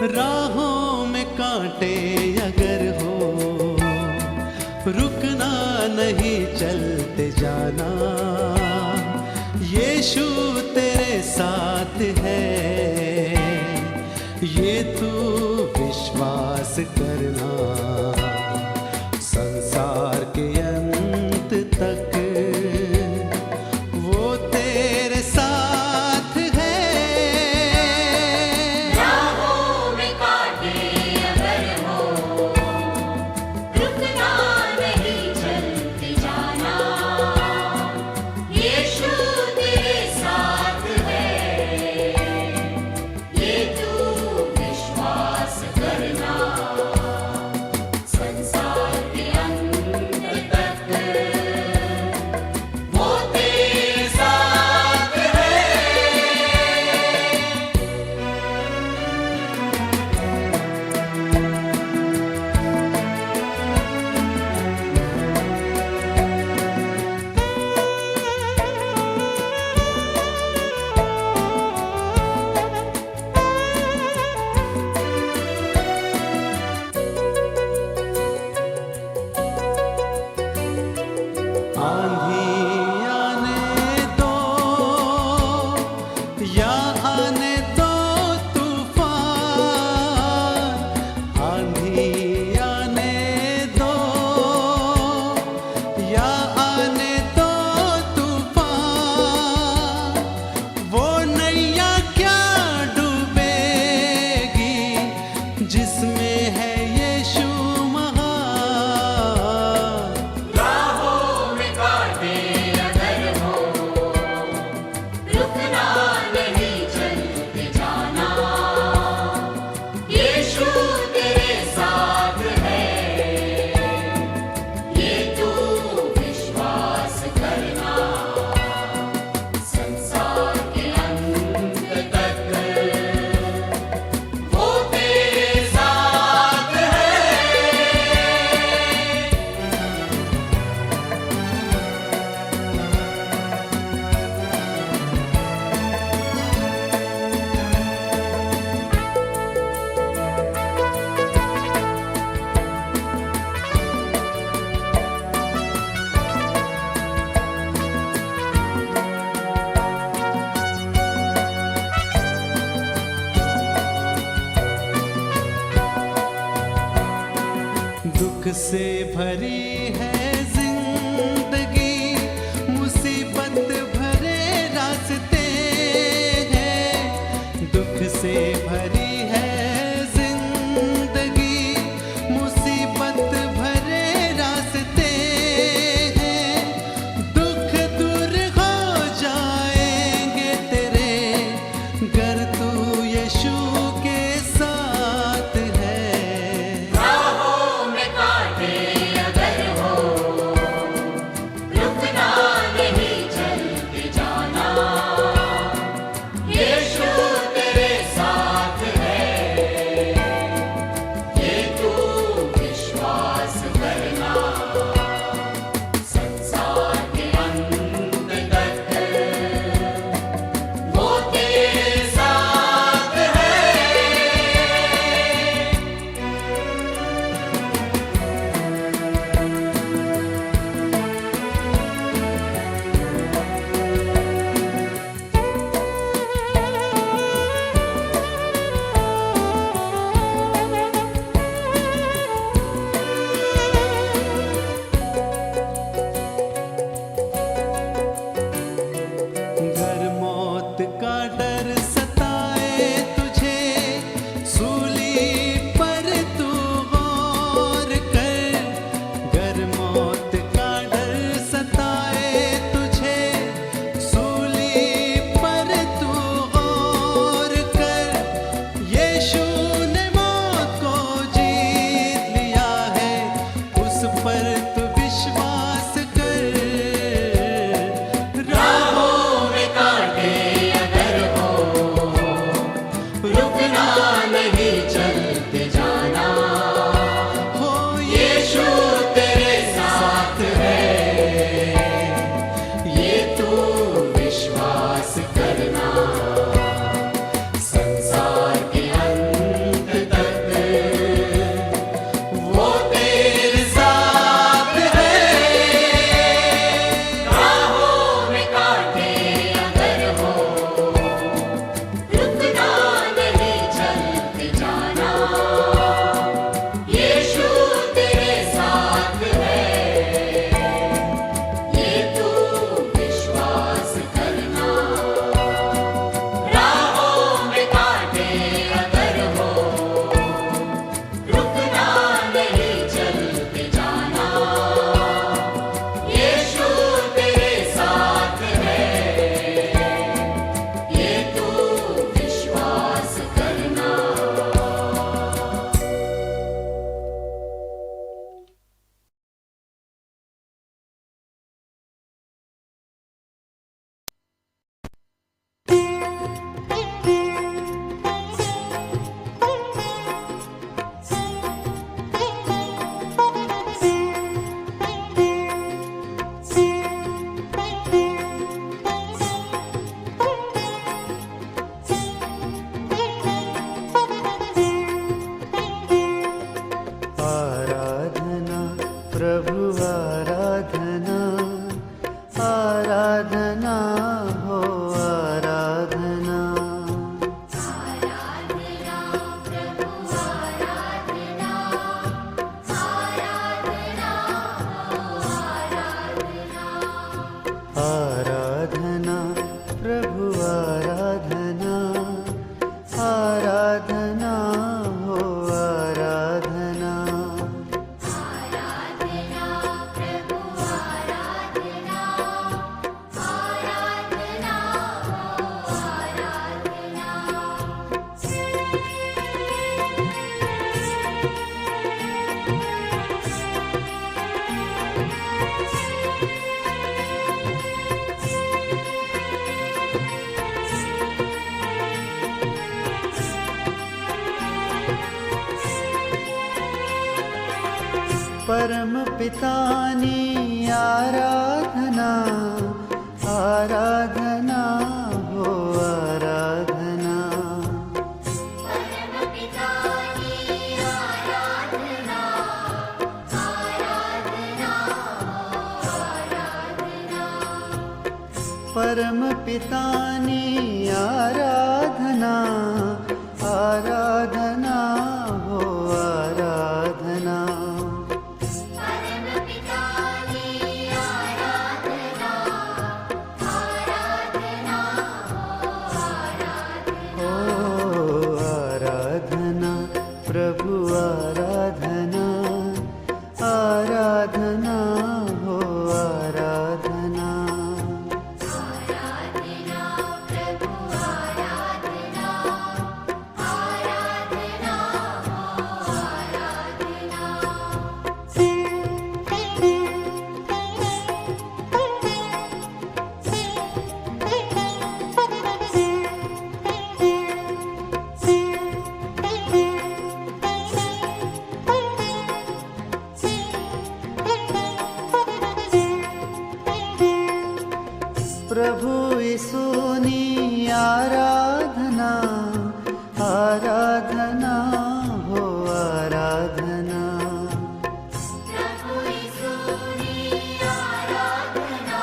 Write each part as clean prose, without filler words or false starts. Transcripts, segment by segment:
राहों में कांटे अगर हो, रुकना नहीं, चलते जाना। यीशु तेरे साथ है, ये तू विश्वास करना। संसार के अंत तक वो तेरे साथ है। राहों में कांटे अगर हो, रुकना नहीं, चलते जाना। यीशु तेरे साथ है, ये तू विश्वास करना। संसार के अंत तक वो तेरे साथ है। आंधी आने दो या आने दो तूफान, आंधी आने दो या आने दो तूफान, वो नैया क्या डूबेगी जिसमें है यीशु महान। राहों में कांटे अगर हो, रुकना नहीं, चलते जाना। यीशु तेरे साथ है, ये तू विश्वास करना। संसार के अंत तक वो तेरे साथ है। दुख से भरी है जिंदगी, मुसीबत भरे रास्ते हैं। दुख से भरी है जिंदगी, मुसीबत भरे रास्ते हैं। दुख दूर हो जाएंगे तेरे, गर तू यीशु के साथ है। राहों में कांटे अगर हो, रुकना नहीं, चलते जाना। यीशु तेरे साथ है, परम पितानी आराधना आराधना हो आराधना परम पितानी आराधना आराधना हो आराधना प्रभु आराधना आराधना हो आराधना आराधना प्रभु आराधना आराधना हो आराधना प्रभु यीशुनी आराधना आराधना हो आराधना प्रभु यीशुनी आराधना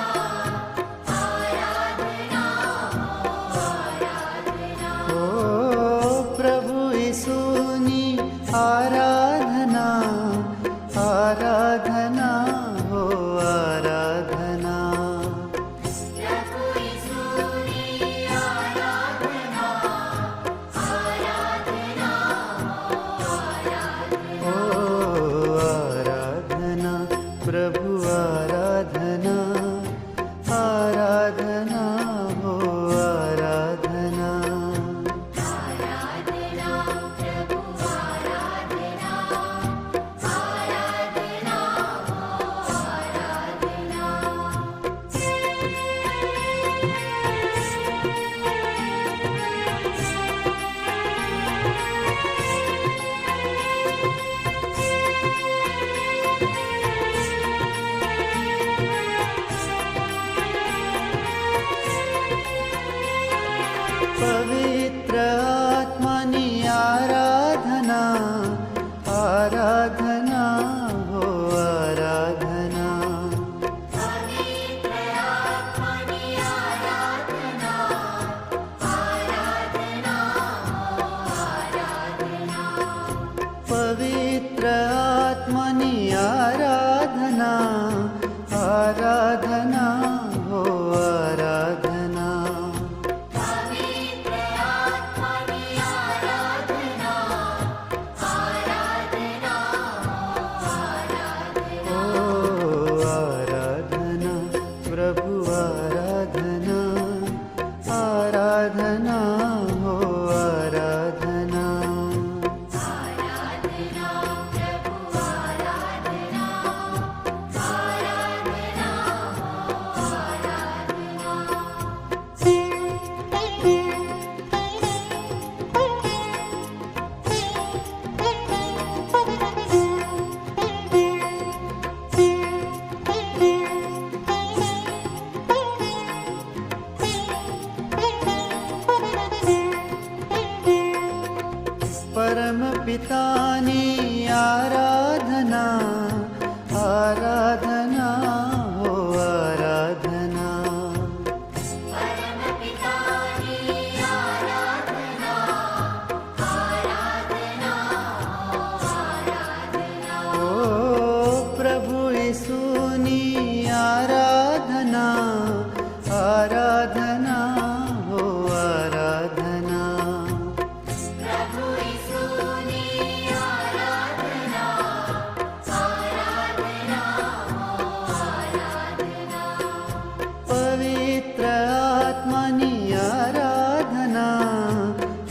आराधना हो आराधना ओ प्रभु यीशुनी आराधना आराधना हो आराधना प्रभु यीशुनी आराधना आराधना हो आराधना ओ आराधना प्रभु आराधना आराधना हो आराधना आराधना प्रभु आराधना आराधना हो आराधना पवित्र आत्मनि आराधना आराधना हो आराधना पवित्र आत्मनि आराधना आराधना हो आराधना पवित्र आत्मनि आराधना आराधना हो आराधना पवित्र आत्मनि आराधना आराधना हो आराधना ओ आराधना प्रभु आराधना आराधना हो आराधना आराधना प्रभु आराधना आराधना हो आराधना परम पितानी आराधना आराधना हो आराधना परम पितानी आराधना आराधना हो आराधना ओ प्रभु यीशुनी आराधना आराधना हो आराधना प्रभु यीशुनी आराधना आराधना हो आराधना पवित्र आत्मनि आराधना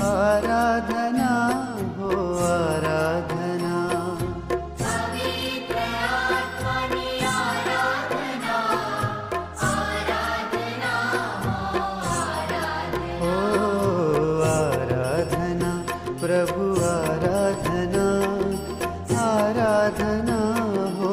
आराधना हो आराधना पवित्र आत्मनि आराधना आराधना हो आराधना ओ आराधना प्रभु आराधना आराधना हो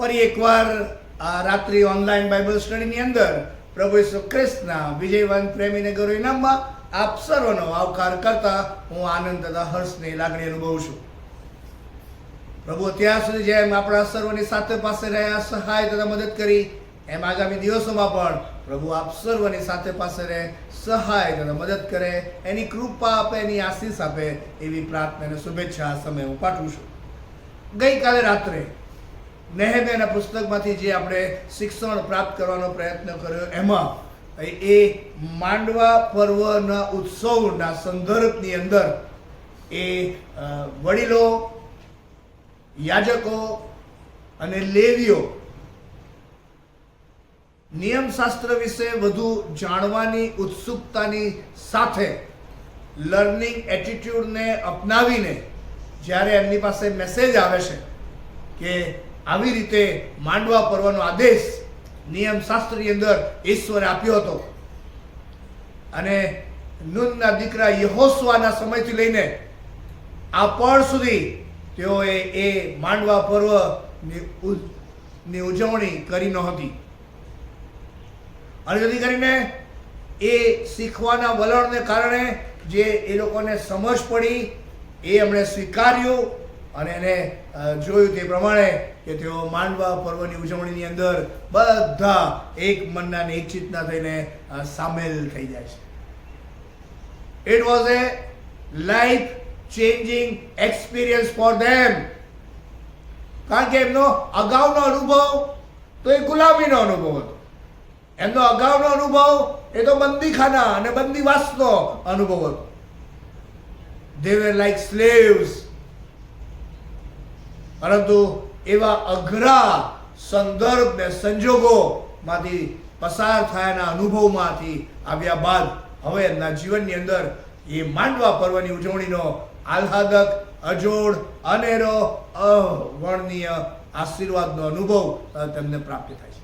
ફરી એકવાર આ રાત્રિ ઓનલાઈન બાઇબલ સ્ટડીની અંદર પ્રભુ ઈસુ ખ્રિસ્તના વિજયવંત પ્રેમીને ગૌરવ ઇનામમાં આપ સર્વનો આવકાર કરતા હું આનંદ તથા હર્ષની લાગણી અનુભવું છું. પ્રભુ અત્યાર સુધી જેમ આપણા સર્વની સાથે પાસે રહ્યા, સહાય તથા મદદ કરી, એમ આગામી દિવસોમાં પણ પ્રભુ આપ સર્વની સાથે પાસે રહે, સહાય તથા મદદ કરે, એની કૃપા આપે, એની આશીષ આપે, એવી પ્રાર્થના અને શુભેચ્છા આ સમયે હું પાઠવું છું. ગઈકાલે રાત્રે નેહેમિયાના પુસ્તકમાંથી જે આપણે શિક્ષણ પ્રાપ્ત કરવાનો પ્રયત્ન કર્યો, એમાં એ માંડવા પર્વના ઉત્સવના સંદર્ભની અંદર એ વડીલો, યાજકો અને લેવીઓ નિયમશાસ્ત્ર વિશે વધુ જાણવાની ઉત્સુકતાની સાથે લર્નિંગ એટીટ્યુડને અપનાવીને જ્યારે એમની પાસે મેસેજ આવે છે કે આવી રીતે માંડવા પર્વનો આદેશ નિયમશાસ્ત્રની અંદર ઈશ્વરે આપ્યો હતો, અને નૂનના દીકરા યહોશુઆના સમયથી લઈને આ પળ સુધી તેઓએ એ માંડવા પર્વની ઉજવણી કરી નહોતી. અને જેથી કરીને એ શીખવાના વલણને કારણે જે એ લોકોને સમજ પડી, એ એમણે સ્વીકાર્યું અને એને જોયું તે પ્રમાણે કે તેઓ માંડવા પર્વની ઉજવણીની અંદર બધા એક મનના ને એક ચિત્તના થઈને સામેલ થઈ જાય છે. It was A life changing experience for them. કારણ કે એમનો અગાઉનો અનુભવ તો એ ગુલામીનો અનુભવ હતો. એમનો અગાઉનો અનુભવ એ તો બંદીખાના અને બંદીવાસનો અનુભવ હતો. They were like slaves. પરંતુ એવા અઘરા સંદર્ભ ને સંજોગોમાંથી પસાર થયાના અનુભવમાંથી આવ્યા બાદ હવે એમના જીવનની અંદર એ માંડવા પર્વની ઉજવણીનો આહ્લાદક, અજોડ, અનેરો, અવર્ણનીય આશીર્વાદનો અનુભવ તેમને પ્રાપ્ત થાય છે.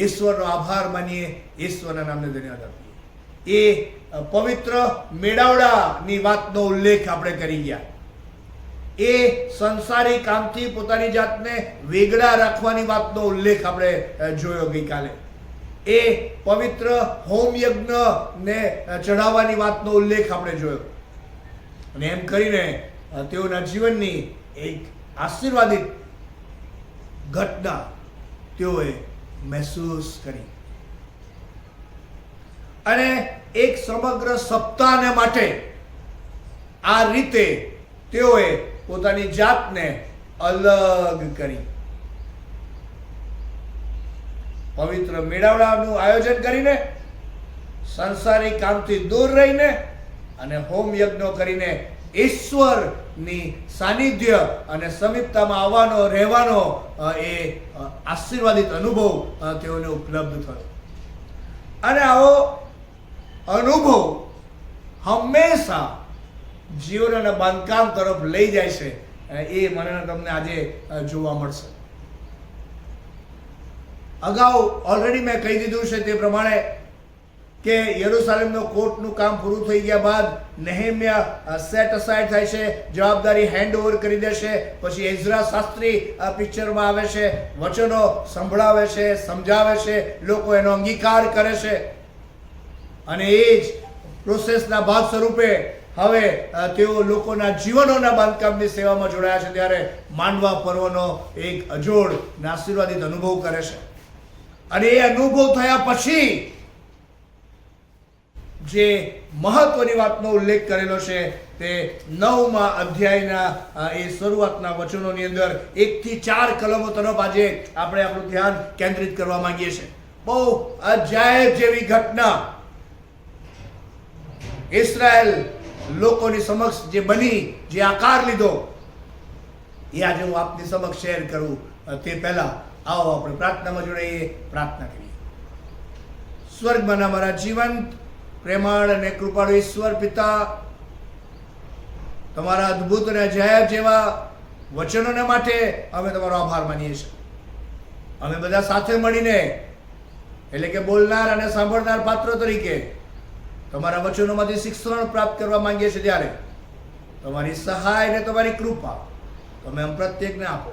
ઈશ્વરનો આભાર માનીએ, ઈશ્વરના નામને ધન્યવાદ આપીએ. એ પવિત્ર મેળાવડાની વાતનો ઉલ્લેખ આપણે કરી ગયા. એ સંસારી કામથી પોતાની જાતને વેગળા રાખવાની વાતનો ઉલ્લેખ આપણે જોયો ગઈકાલે. એ પવિત્ર હોમ યજ્ઞને ચઢાવવાની વાતનો ઉલ્લેખ આપણે જોયો. અને એમ કરીને તેઓના જીવનની એક આશીર્વાદિત ઘટના તેઓએ મહેસૂસ કરી. અને એક સમગ્ર સપ્તાહને માટે આ રીતે તેઓએ પોતાની જાતને અલગ કરી. પવિત્ર મેળાવડાનું આયોજન કરીને, સંસારી કામથી દૂર રહીને અને હોમ યજ્ઞો કરીને ઈશ્વરની સાનિધ્ય અને સમીપતામાં આવવાનો, રહેવાનો એ આશીર્વાદિત અનુભવ તેઓને ઉપલબ્ધ થયો. અને આવો અનુભવ હંમેશા જીવનના બાંધકામ તરફ લઈ જાય છે. એ મને તમને આજે જોવા મળશે. અગાઉ ઓલરેડી મેં કહી દીધું છે તે પ્રમાણે કે યરુશલેમનો કોર્ટનું કામ પૂરું થઈ ગયા બાદ નેહેમિયા સેટ અસાઇડ થાય છે, જવાબદારી હેન્ડ ઓવર કરી દેશે. પછી એઝરા શાસ્ત્રી આ પિક્ચરમાં આવે છે, વચનો સંભળાવે છે, સમજાવે છે, લોકો એનો અંગીકાર કરે છે. અને એ જ પ્રોસેસના ભાગ સ્વરૂપે હવે તેઓ લોકોના જીવનોના બાંધકામની સેવામાં જોડાયા છે. ત્યારે માંડવા પર્વનો એક અજોડ અને આશીર્વાદિત અનુભવ કરે છે. અને એ અનુભવ થયા પછી જે મહત્વની વાતનો ઉલ્લેખ કરેલો છે તે 9મા અધ્યાયના એ શરૂઆતના વચનોની અંદર 1 થી 4 કલમો તરફ આજે આપણે આપણું ધ્યાન કેન્દ્રિત કરવા માંગીએ છીએ. બહુ અજાયબ જેવી ઘટના ઇઝરાયલ લોકોની સમક્ષ જે બની, જે આકાર લીધો, એ આજે હું આપની સમક્ષ શેર કરું તે પહેલા આવો આપણે પ્રાર્થનામાં જોડાઈએ, પ્રાર્થના કરીએ. સ્વર્ગમાં અમારા જીવંત, પ્રેમાળ અને કૃપાળુ ઈશ્વર પિતા, તમારા અદ્ભુત અને અજાયબ જેવા વચનોને માટે અમે તમારો આભાર માનીએ છીએ. અમે બધા સાથે મળીને, એટલે કે બોલનાર અને સાંભળનાર પાત્ર તરીકે તમારા વચનોમાંથી શિક્ષણ પ્રાપ્ત કરવા માંગીએ છીએ. ત્યારે તમારી સહાય અને તમારી કૃપા તમે આમ પ્રત્યેકને આપો.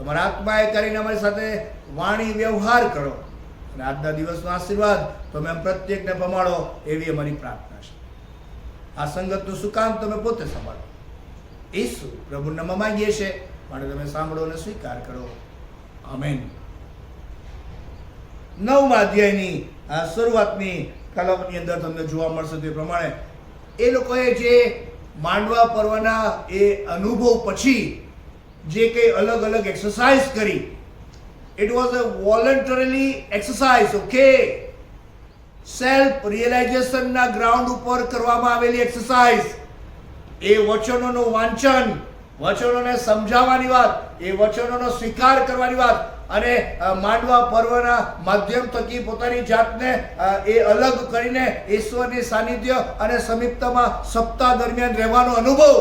તમારા આત્માએ કરીને અમારી સાથે વાણી વ્યવહાર કરો અને આજના દિવસનો આશીર્વાદ તમે પ્રત્યેકને પમાડો એવી અમારી પ્રાર્થના છે. આ સંગતનું સુકામ તમે પોતે સંભાળો. ઈસુ પ્રભુ નામમાં માંગીએ છીએ, માટે તમે સાંભળો અને સ્વીકાર કરો. આમેન. 9મા અધ્યાયની આ શરૂઆતની કલમની અંદર તમને જોવા મળશે તે પ્રમાણે એ લોકોએ જે માંડવા પર્વના એ અનુભવ પછી જે કંઈ અલગ અલગ એક્સરસાઇઝ કરી, it was a voluntarily exercise. Okay, self રિયલાઇઝેશનના ગ્રાઉન્ડ ઉપર કરવામાં આવેલી એક્સરસાઇઝ. એ વચનોનું વાંચન, વચનોને સમજાવવાની વાત, એ વચનોનો સ્વીકાર કરવાની વાત અને માંડવા પર્વના માધ્યમ થકી પોતાની જાતને એ અલગ કરીને ઈશ્વરની સાનિધ્ય અને સમીપતામાં સપ્તાહ દરમિયાન રહેવાનો અનુભવ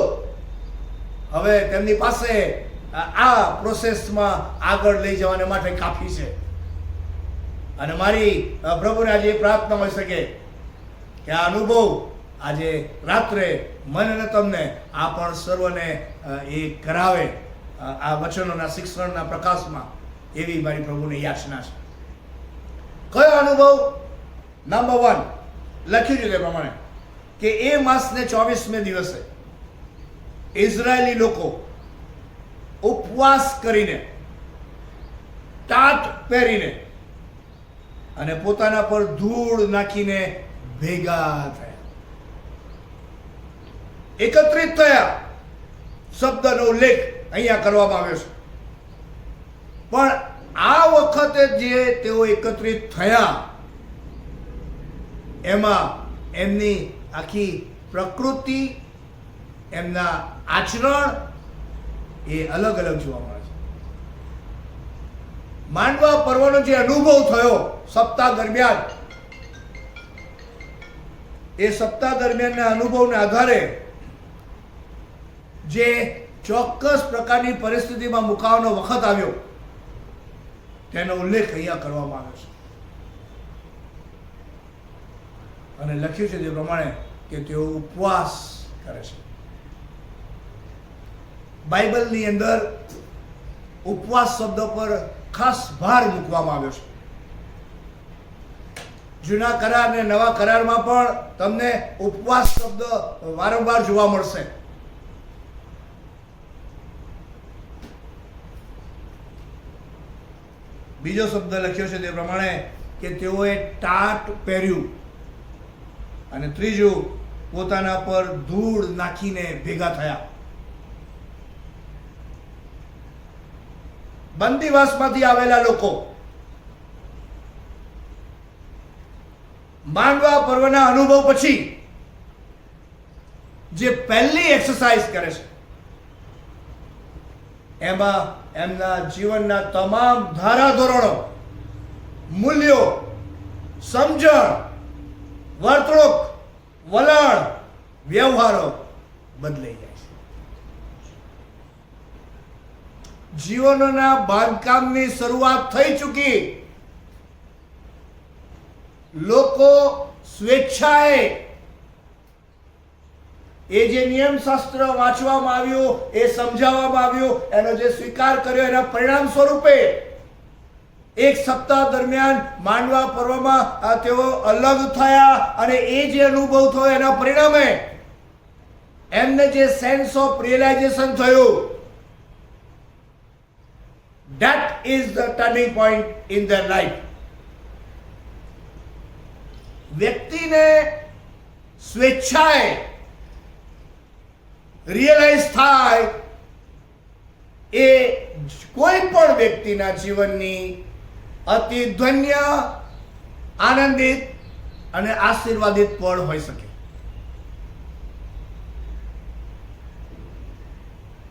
હવે તેમની પાસે આ પ્રોસેસમાં આગળ લઈ જવાને માટે કાફી છે. અને મારી પ્રભુને આજે પ્રાર્થના હોઈ શકે કે આ અનુભવ આજે રાત્રે મને અને તમને આ પણ સર્વને એ કરાવે આ વચનોના શિક્ષણના પ્રકાશમાં, એવી મારી પ્રભુની યાચના છે. કયો અનુભવ? નંબર 1 લખ્યું છે તે પ્રમાણે કે એ માસને 24મે દિવસે ઇઝરાયેલી લોકો ઉપવાસ કરીને, ટાટ પહેરીને અને પોતાના પર ધૂળ નાખીને ભેગા થયા, એકત્રિત થયા. શબ્દનો ઉલ્લેખ અહીંયા કરવામાં આવ્યો છે. પણ આ વખતે જે તેઓ એકત્રિત થયા એમાં એમની આખી પ્રકૃતિ, એમના આચરણ એ અલગ અલગ જોવા મળે છે. માંડવા પર્વનો જે અનુભવ થયો સપ્તાહ દરમિયાન, એ સપ્તાહ દરમિયાનના અનુભવને આધારે જે ચોક્કસ પ્રકારની પરિસ્થિતિમાં મુકાવાનો વખત આવ્યો તેનો ઉલ્લેખ અહીંયા કરવામાં આવ્યો છે. અને લખ્યું છે તે પ્રમાણે કે તેઓ ઉપવાસ કરે છે. બાઇબલની અંદર ઉપવાસ શબ્દ પર ખાસ ભાર મૂકવામાં આવ્યો છે. જૂના કરાર અને નવા કરારમાં પણ તમને ઉપવાસ શબ્દ વારંવાર જોવા મળશે. બીજો શબ્દ લખ્યો છે તે પ્રમાણે કે તેઓએ ટાટ પહેર્યું અને ત્રીજું પોતાના પર ધૂળ નાખીને ભેગા થયા. બંદીવાસમાંથી આવેલા લોકો માંડવા પર્વના અનુભવ પછી જે પહેલી એક્સરસાઇઝ કરે છે એમાં એમના જીવનના તમામ ધારાધોરણો, મૂલ્યો, સમજણ, વર્તણૂક, વલણ, વ્યવહારો બદલાઈ જાય છે. જીવનના બાંધકામની શરૂઆત થઈ ચૂકી. લોકો સ્વેચ્છાએ એ જે નિયમશાસ્ત્ર વાંચવામાં આવ્યું, એ સમજાવવામાં આવ્યું, એનો જે સ્વીકાર કર્યો, એના પરિણામ સ્વરૂપે એક સપ્તાહ દરમિયાન માંડવા પર્વમાં તેઓ અલગ થયા અને એ જે અનુભવ થયો એના પરિણામે એમને જે સેન્સ ઓફ રિયલાઇઝેશન થયું, that is the turning point in their life. વ્યક્તિને સ્વેચ્છાએ રિયલાઇઝ થાય એ કોઈ પણ વ્યક્તિના જીવનની અતિ ધન્ય, આનંદિત અને આશીર્વાદિત પળ હોઈ શકે.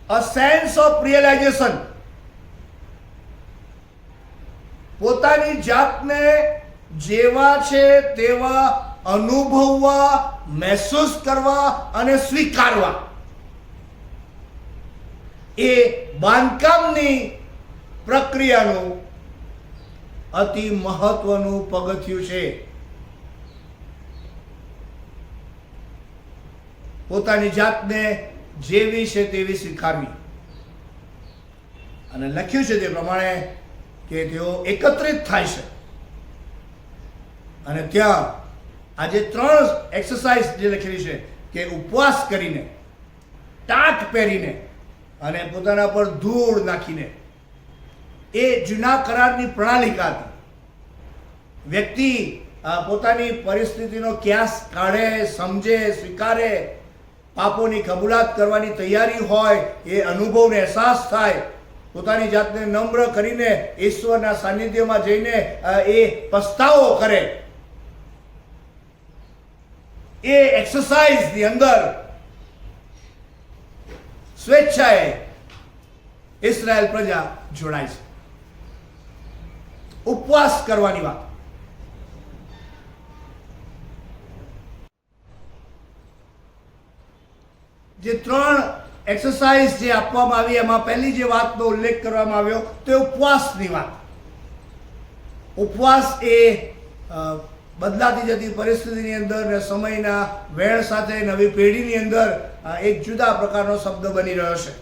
A sense of realization, પોતાની જાતને જેવા છે તેવા અનુભવવા, મહેસૂસ કરવા અને સ્વીકારવા, એ બાંધકામની પ્રક્રિયાનું અતિ મહત્વનું પગથિયું છે. પોતાની જાતને જેવી છે તેવી સ્વીકારવી. અને લખ્યું છે તે પ્રમાણે કે તેઓ એકત્રિત થાય છે અને ત્યાં આજે 3 એક્સરસાઇઝ જે લખેલી છે કે ઉપવાસ કરીને, ટાટ પહેરીને અને પોતાના પર ધૂળ નાખીને, એ જૂના કરારની પ્રણાલિકા હતી. વ્યક્તિ પોતાની પરિસ્થિતિનો ક્યાસ કાઢે, સમજે, સ્વીકારે, પાપોની કબૂલાત કરવાની તૈયારી હોય, એ અનુભવને અહેસાસ થાય, પોતાની જાતને નમ્ર કરીને ઈશ્વરના સાનિધ્યમાં જઈને એ પસ્તાવો કરે. એ એક્સરસાઇઝની અંદર સ્વેચ્છાએ ઇઝરાયલ પ્રજા જોડાય છે. ઉપવાસ કરવાની વાત. જે 3 એક્સરસાઇઝ જે આપવામાં આવી એમાં પહેલી જે વાતનો ઉલ્લેખ કરવામાં આવ્યો તે ઉપવાસની વાત. ઉપવાસ એ બદલાતી જતી પરિસ્થિતિની અંદર ને સમયના વેણ સાથે નવી પેઢીની અંદર એક જુદા પ્રકારનો શબ્દ બની રહ્યો છે.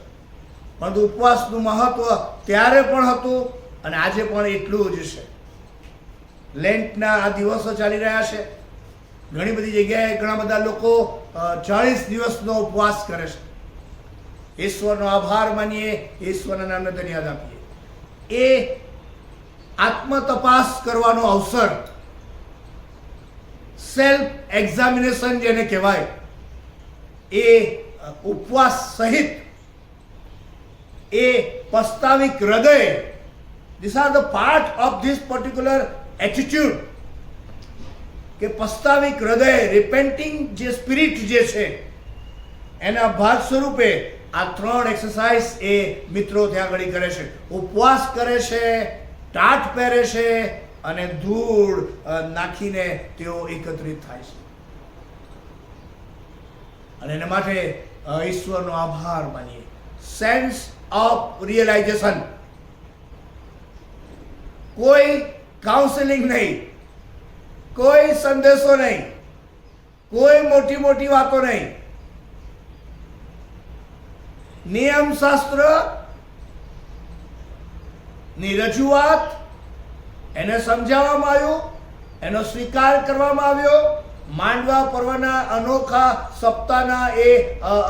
પરંતુ ઉપવાસનું મહત્વ ત્યારે પણ હતું અને આજે પણ એટલું જ છે. લેન્ટના આ દિવસો ચાલી રહ્યા છે. ઘણી બધી જગ્યાએ ઘણા બધા લોકો 40 દિવસનો ઉપવાસ કરે છે. ઈશ્વરનો આભાર માનીએ, ઈશ્વરના નામને ધન્યવાદ આપીએ. એ આત્મતપાસ કરવાનો અવસર, સેલ્ફ એક્ઝામિનેશન જેને કહેવાય, એ ઉપવાસ સહિત એ પસ્તાવિક હૃદય, this are the part of this particular attitude, કે પસ્તાવિક હૃદય, રિપેન્ટિંગ જે સ્પિરિટ જે છે એના ભાગ સ્વરૂપે આ 3 એક્સરસાઇઝ એ મિત્રો ત્યાં આગળ કરે છે. ઉપવાસ કરે છે, ટાટ પહેરે છે અને ધૂળ નાખીને તેઓ એકત્રિત થાય છે અને એના માટે ઈશ્વરનો આભાર માનીએ. Sense of realization. કોઈ કાઉન્સેલિંગ નહીં, કોઈ સંદેશો નહીં, કોઈ મોટી મોટી વાતો નહીં. નિયમશાસ્ત્ર ની રજૂઆત, એને સમજાવવામાં આવ્યું, એનો સ્વીકાર કરવામાં આવ્યો. માંડવા પર્વના અનોખા સપ્તાહના એ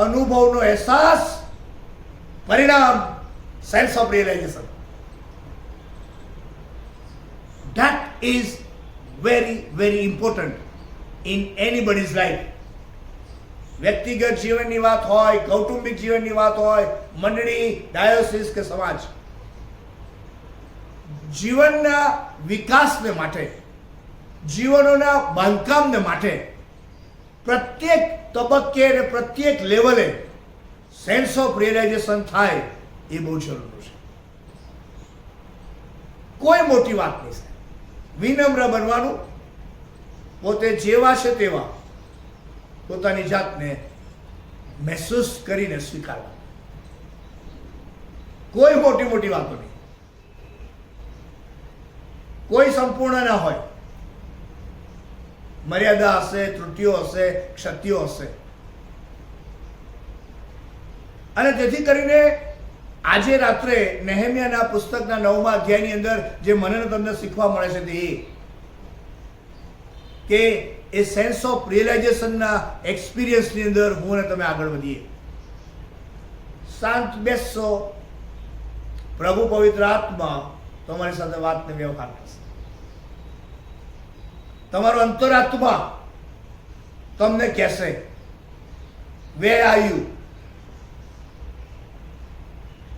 અનુભવનો અહેસાસ, પરિણામ sense of realization. That is very, very important in anybody's life. વ્યક્તિગત જીવનની વાત હોય, કૌટુંબિક જીવનની વાત હોય, મંડળી, ડાયોસિસ કે સમાજ, જીવનના વિકાસને માટે, જીવનોના બાંધકામને માટે પ્રત્યેક તબક્કે અને પ્રત્યેક લેવલે સેન્સ ઓફ રિયલાઇઝેશન થાય એ બહુ જરૂરી છે. કોઈ મોટી વાત નહીં. વિનમ્ર બનવાનું, પોતે જેવા છે તેવા પોતાની જાતને મહેસૂસ કરીને સ્વીકારવા. કોઈ મોટી મોટી વાતો નહીં. કોઈ સંપૂર્ણ ના હોય. મર્યાદા હશે, ત્રુટિઓ હશે, ક્ષતિઓ હશે. અને તેથી કરીને આજે રાત્રે નેહેમિયાના પુસ્તકના 9મા અધ્યાયની અંદર જે મને તમને શીખવા મળે છે તે કે એ સેન્સ ઓફ રિયલાઇઝેશનના એક્સપિરિયન્સની અંદર હું અને તમે આગળ વધીએ. શાંત બેસશો, પ્રભુ પવિત્ર આત્મા તમારી સાથે વાતને વ્યવહાર કરશે. તમારો અંતરાત્મા તમને કહેશે, વે આર યુ.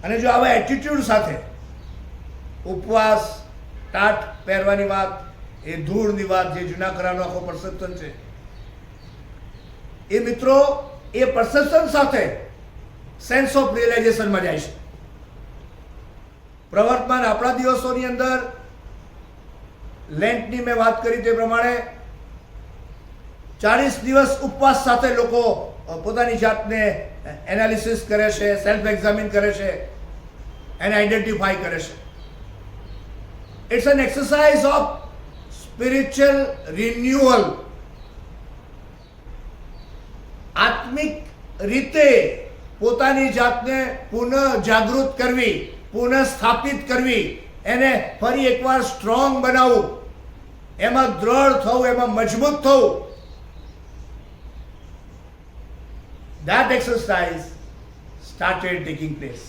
અને જો આવા એટીટ્યુડ સાથે ઉપવાસ, ટાટ પહેરવાની વાત, એ ધૂળની વાત, જે જૂના કરારનો આખો પરસેપ્શન છે, એ મિત્રો એ પરસેપ્શન સાથે સેન્સ ઓફ રિયલાઇઝેશનમાં જાય છે. પ્રવર્તમાન આપણા દિવસોની અંદર લેન્ટની મેં વાત કરી તે પ્રમાણે 40 દિવસ ઉપવાસ સાથે લોકો પોતાની જાતને એનાલિસિસ કરે છે, સેલ્ફ એક્ઝામિન કરે છે, એને આઈડેન્ટિફાઈ કરે છે. It's an exercise of spiritual renewal. આત્મિક રીતે પોતાની જાતને પુનઃ જાગૃત કરવી, પુનઃ સ્થાપિત કરવી, એને ફરી એકવાર સ્ટ્રોંગ બનાવવું, એમાં દ્રઢ થવું, એમાં મજબૂત થવું. That exercise started taking place.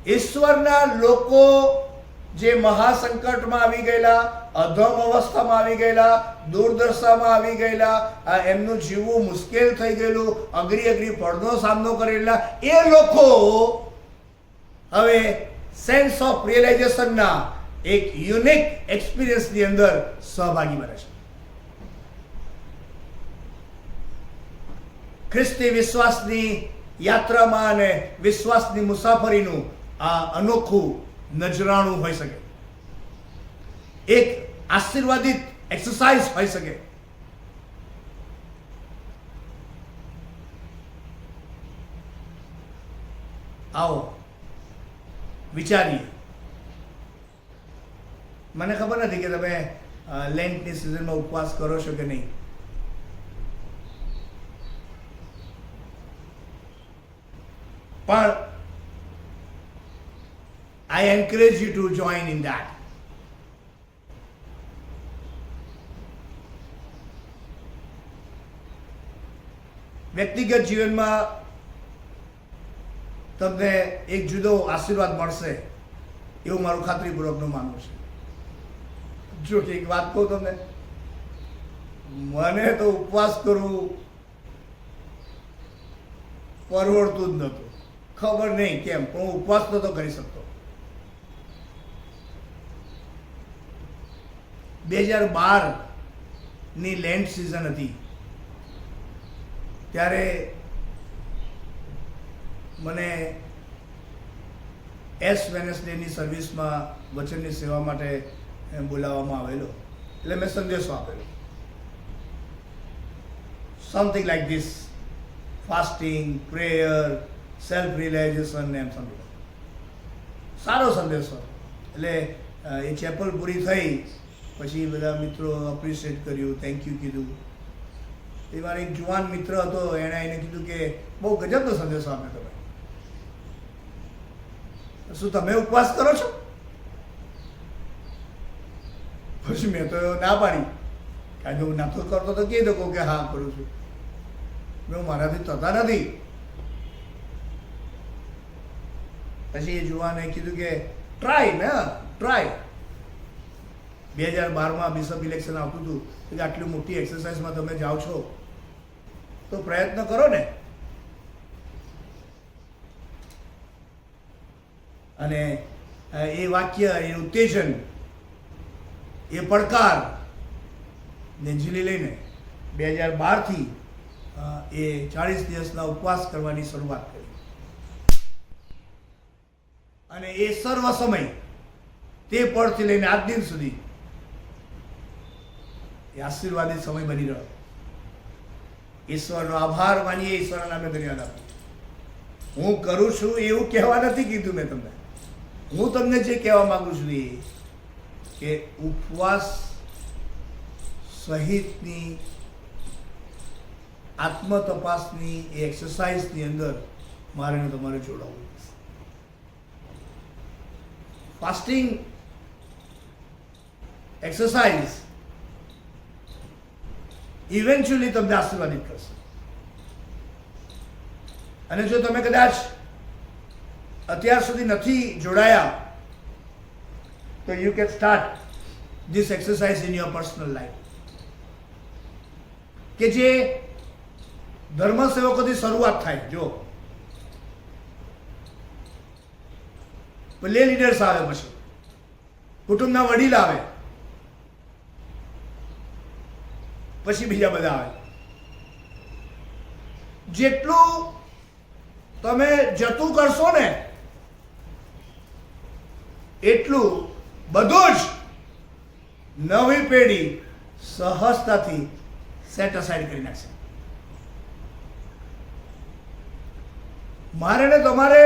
ઈશ્વરના લોકો જે મહાસંકટમાં આવી ગયેલા, અધમ અવસ્થામાં આવી ગયેલા, દુર્દશામાં આવી ગયેલા, એમનું જીવવું મુશ્કેલ થઈ ગયેલું, અઘરી પડનો સામનો કરેલા એ લોકો હવે સેન્સ ઓફ રિયલાઇઝેશનના એક યુનિક એક્સપિરિયન્સની અંદર સહભાગી બને છે. ખ્રિસ્તી વિશ્વાસની યાત્રામાં અને વિશ્વાસની મુસાફરીનું આ અનોખું નજરાણું હોઈ શકે, એક આશીર્વાદિત એક્સરસાઇઝ હોઈ શકે. આવો વિચારીએ. મને ખબર નથી કે તમે લેન્ટની સિઝનમાં ઉપવાસ કરો છો કે નહીં. પણ I encourage you to join in that. વ્યક્તિગત જીવનમાં તમને એક જુદો આશીર્વાદ મળશે એવું મારું ખાતરીપૂર્વકનું માનવું છે. જો કે એક વાત કહું તમને, મને તો ઉપવાસ કરવું પરવડતું જ નહોતું. ખબર નહીં કેમ, પણ હું ઉપવાસ નહોતો કરી શકતો. 2012ની લેન્ટ સિઝન હતી, ત્યારે મને એસ વેનસડેની સર્વિસમાં વચનની સેવા માટે બોલાવવામાં આવેલો. એટલે મેં સંદેશો આપેલો, something like this, fasting, prayer, self realization એમ સમથિંગ. સારો સંદેશો. એટલે એ ચેપલ પૂરી થઈ પછી બધા મિત્રો અપ્રિશિએટ કર્યું, થેન્ક યુ કીધું. એ મારો એક જુવાન મિત્ર હતો, એણે એને કીધું કે બહુ ગજબનો સંદેશો આપ્યો તમે, શું તમે ઉપવાસ કરો છો? પછી મેં તો ના પાડી, કારણ કે હું નાતો કરતો તો કહી દો કે હા કરું છું. મેં મારાથી થતા નથી. પછી એ જુવાને કીધું કે ટ્રાય ને ટ્રાય. 2012માં બિશપ ઇલેક્શન આવતું હતું કે આટલી મોટી એક્સરસાઇઝમાં તમે જાઓ છો તો પ્રયત્ન કરો ને. અને એ વાક્ય, એ ઉત્તેજન, એ પડકાર ને ઝીલી લઈને 2012થી એ 40 દિવસના ઉપવાસ કરવાની શરૂઆત કરી. અને એ સર્વ સમય, તે પળથી લઈને આજ દિન સુધી એ આશીર્વાદિત સમય બની રહ્યો. ઈશ્વરનો આભાર માનીએ, ઈશ્વરના નામે ધન્યવાદ આપીએ. હું કરું છું એવું કહેવા નથી કીધું મેં તમને. હું તમને જે કહેવા માંગુ છું એ કે ઉપવાસ સહિતની આત્મતપાસની એ એક્સરસાઇઝની અંદર મારે ને તમારે જોડાવવું. ફાસ્ટિંગ એક્સરસાઇઝ ઇવેન્ચ્યુઅલી તમને આશીર્વાદિત કરશે. અને જો તમે કદાચ અત્યાર સુધી નથી જોડાયા તો you can start this exercise in your personal life. કે જે ધર્મ સેવકોથી શરૂઆત થાય. જો લે લીડર્સ આવે, પછી કુટુંબના વડીલ આવે, પછી બીજા બધા આવે. જેટલું તમે જતું કરશો ને એટલું બધું જ નવી પેઢી સહજતાથી સેટ અસાઇડ કરી નાખશે. મારે ને તમારે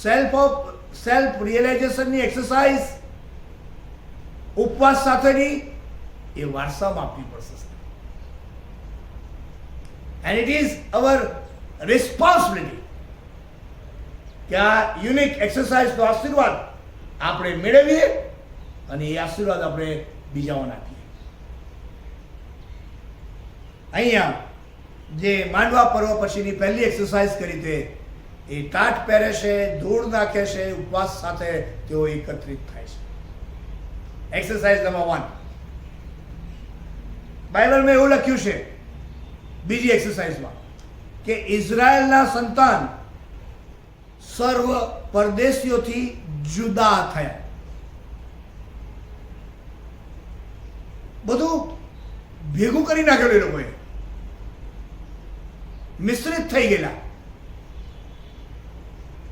સેલ્ફ રિયલાઇઝેશનની એક્સરસાઇઝ ઉપવાસ સાથેની એ વારસામાં આપવી પડશે. And it is our responsibility કે આ યુનિક એક્સરસાઇઝનો આશીર્વાદ આપણે મેળવીએ અને એ આશીર્વાદ આપણે બીજાઓને આપીએ. અહીંયા જે માંડવા પર્વ પછીની પહેલી એક્સરસાઇઝ કરી તે એ ટાટ પહેરે છે, ધૂળ નાખે છે, ઉપવાસ સાથે તેઓ એકત્રિત થાય છે. Exercise number 1. બાઇબલમાં એવું લખ્યું છે બીજી એક્સરસાઇઝમાં કે ઇઝરાયલના સંતાન સર્વ પરદેશીઓથી જુદા થયા. બધું ભેગું કરી નાખેલું એ લોકોએ, મિશ્રિત થઈ ગયેલા.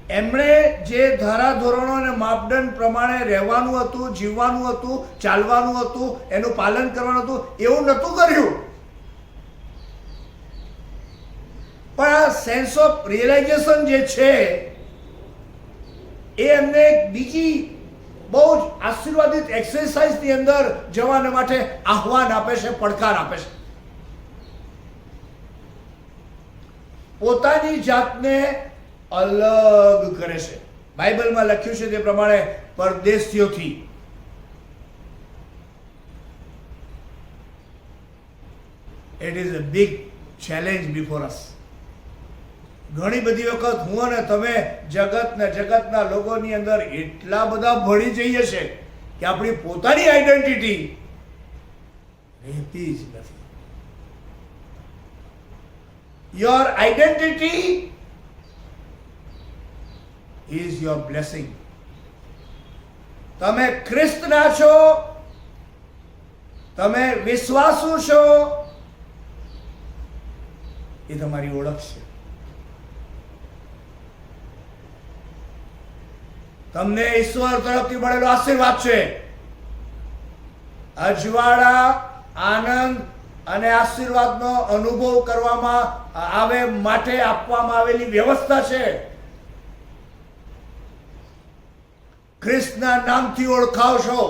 એમણે જે ધારાધોરણો અને માપદંડ પ્રમાણે રહેવાનું હતું, જીવવાનું હતું, ચાલવાનું હતું, એનું પાલન કરવાનું હતું, એવું નહોતું કર્યું. પણ આ સેન્સ ઓફ રિયલાઇઝેશન જે છે એ એમને એક બીજી બહુ જ આશીર્વાદિત એક્સરસાઇઝની અંદર જવાને માટે આહ્વાન આપે છે, પડકાર આપે છે. પોતાની જાતને અલગ કરે છે. બાઇબલમાં લખ્યું છે તે પ્રમાણે પરદેશીઓથી. It is a big challenge before us. ઘણી બધી વખત હું અને તમે જગતના લોકોની અંદર એટલા બધા ભળી જઈએ છે કે આપણી પોતાની આઈડેન્ટિટી રહેતી જ નથી. Your identity is your blessing. તમે ખ્રિસ્તના છો, તમે વિશ્વાસુ છો, એ તમારી ઓળખ છે. તમને ઈશ્વર તરફથી મળેલો આશીર્વાદ છે. અજવાળા, આનંદ અને આશીર્વાદનો અનુભવ કરવામાં આવે માટે આપવામાં આવેલી વ્યવસ્થા છે. ખ્રિસ્તના નામથી ઓળખાવશો.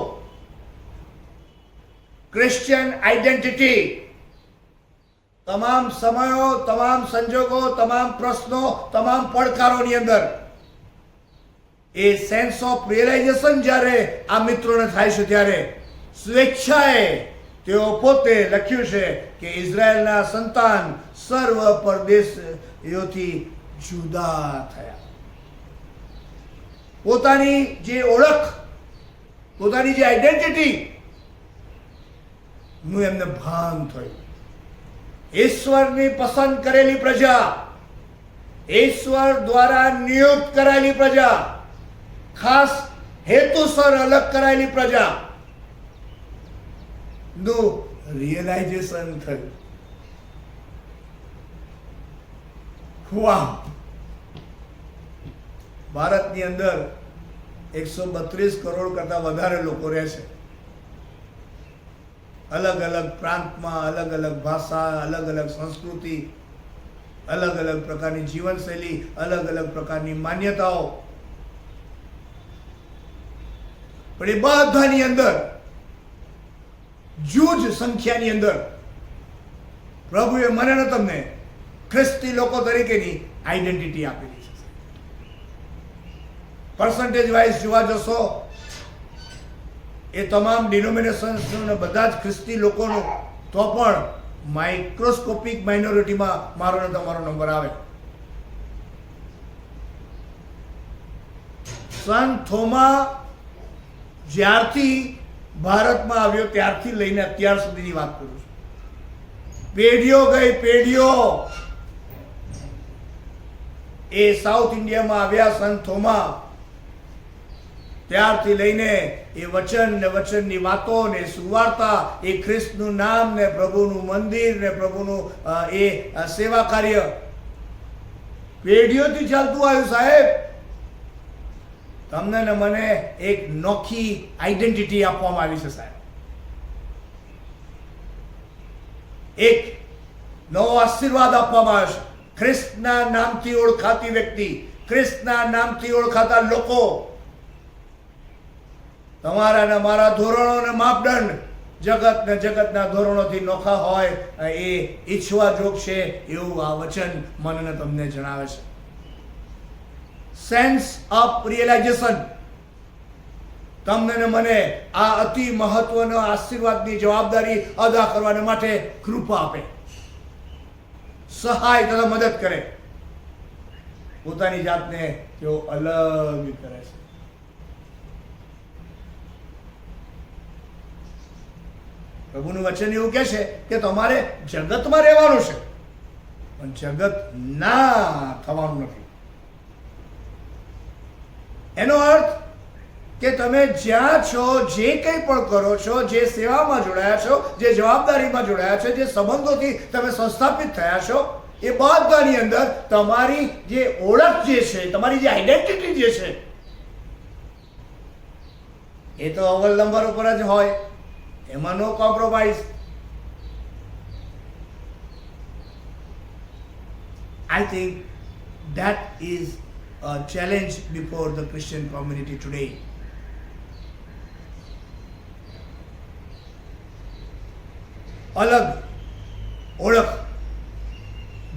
ક્રિશ્ચિયન આઈડેન્ટિટી તમામ સમયો, તમામ સંજોગો, તમામ પ્રશ્નો, તમામ પડકારોની અંદર એ સેન્સ ઓફ રિયલાઇઝેશન જ્યારે આ મિત્રોને થાય છે ત્યારે સ્વેચ્છાએ તેઓ પોતે લખ્યું છે કે ઇઝરાયલના સંતાન સર્વ પરદેશીઓથી જુદા થયા. પોતાની જે ઓળખ, પોતાની જે આઈડેન્ટિટી નું એમને ભાન થયું. ઈશ્વરની પસંદ કરેલી પ્રજા, ઈશ્વર દ્વારા નિયુક્ત કરાયેલી પ્રજા, ખાસ હેતુસર અલગ કરાયેલી પ્રજા નું રિયલાઇઝેશન થયું. વાહ! ભારતની અંદર 132 કરોડ કરતા વધારે લોકો રહે છે. અલગ અલગ પ્રાંતમાં, અલગ અલગ ભાષા, અલગ અલગ સંસ્કૃતિ, અલગ અલગ પ્રકારની જીવનશૈલી, અલગ અલગ પ્રકારની માન્યતાઓ. પણ એ બધાની અંદર જૂજ સંખ્યાની અંદર પ્રભુએ મને ને તમને ખ્રિસ્તી લોકો તરીકેની આઈડેન્ટિટી આપેલી છે. પર્સન્ટેજ વાઇઝ જોવા જશો એ તમામ ડિનોમિનેશન્સ બધા જ ખ્રિસ્તી લોકોનું તો પણ માઇક્રોસ્કોપિક માઇનોરિટીમાં મારો ને તમારો નંબર આવે. સંત થોમા જ્યારથી ભારતમાં આવ્યો ત્યારથી લઈને અત્યાર સુધીની વાત કરું છું. પેઢીઓ ગઈ પેઢીઓ. એ સાઉથ ઇન્ડિયામાં આવ્યા સંત થોમા, ત્યારથી લઈને એ વચન ને વચનની વાતો ને સુવાર્તા, એ ખ્રિસ્તનું નામ ને પ્રભુનું મંદિર ને પ્રભુનું એ સેવા કાર્ય પેઢીઓથી ચાલતું આવ્યું. સાહેબ, તમને ને મને એક નોખી આઈડેન્ટિટી આપવામાં આવી છે સાહેબ. એક નવો આશીર્વાદ આપવામાં આવ્યો છે. ખ્રિસ્તના નામથી ઓળખાતી વ્યક્તિ, ખ્રિસ્તના નામથી ઓળખાતા લોકો. તમારા ને મારા ધોરણો ને માપદંડ જગતના ધોરણોથી નોખા હોય એ ઈચ્છવા જોગ છે એવું આ વચન મને તમને જણાવે છે. સેન્સ ઓફ રિયલાઇઝેશન તમને ને મને આ અતિ મહત્વનો આશીર્વાદની જવાબદારી અદા કરવાને માટે કૃપા આપે, સહાય તથા મદદ કરે. પોતાની જાતને તેઓ અલગ કરે છે. પ્રભુનું વચન એવું કહે છે કે તમારે જગતમાં રહેવાનું છે, પણ જગત ના થવાનું નથી. એનો અર્થ કે તમે જ્યાં છો, જે કંઈ પણ કરો છો, જે સેવામાં જોડાયા છો, જે જવાબદારીમાં જોડાયા છો, જે સંબંધોથી તમે સંસ્થાપિત થયા છો, એ બધાની અંદર તમારી જે ઓળખ જે છે, તમારી જે આઈડેન્ટિટી જે છે, એ તો અવ્વલ નંબર ઉપર જ હોય. એમાં no compromise. I think that is a challenge before the Christian community today. અલગ ઓળખ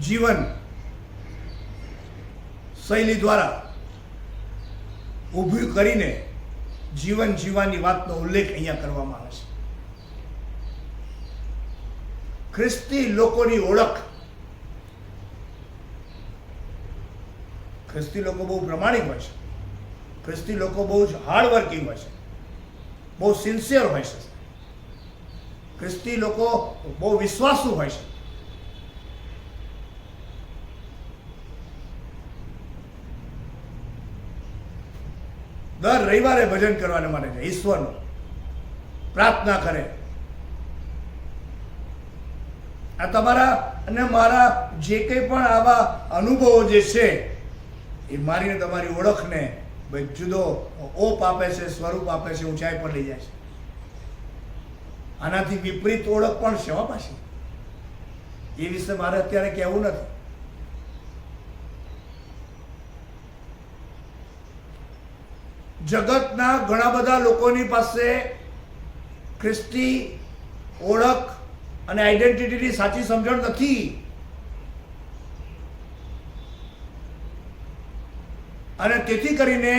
જીવન શૈલી દ્વારા ઊભી કરીને જીવન જીવવાની વાતનો ઉલ્લેખ અહીંયા કરવામાં આવે છે. ખ્રિસ્તી લોકોની ઓળખ. ખ્રિસ્તી લોકો બહુ પ્રમાણિક હોય છે. ખ્રિસ્તી લોકો બહુ જ હાર્ડવર્કિંગ હોય છે, બહુ સિન્સિયર હોય છે. ખ્રિસ્તી લોકો બહુ વિશ્વાસુ હોય છે. દર રવિવારે ભજન કરવાને માટે જાય, ઈશ્વરનું પ્રાર્થના કરે. આ તમારા અને મારા જે કંઈ પણ આવા અનુભવો જે છે, એ મારીને તમારી ઓળખને ભાઈ જુદો ઓપ આપે છે, સ્વરૂપ આપે છે, ઊંચાઈ પર લઈ જાય છે. આનાથી વિપરીત ઓળખ પણ છે પાછી. એ વિશે મારે અત્યારે કહેવું નથી. જગતના ઘણા બધા લોકોની પાસે ખ્રિસ્તી ઓળખ અને આઈડેન્ટિટીની સાચી સમજણ નથી. અને તેથી કરીને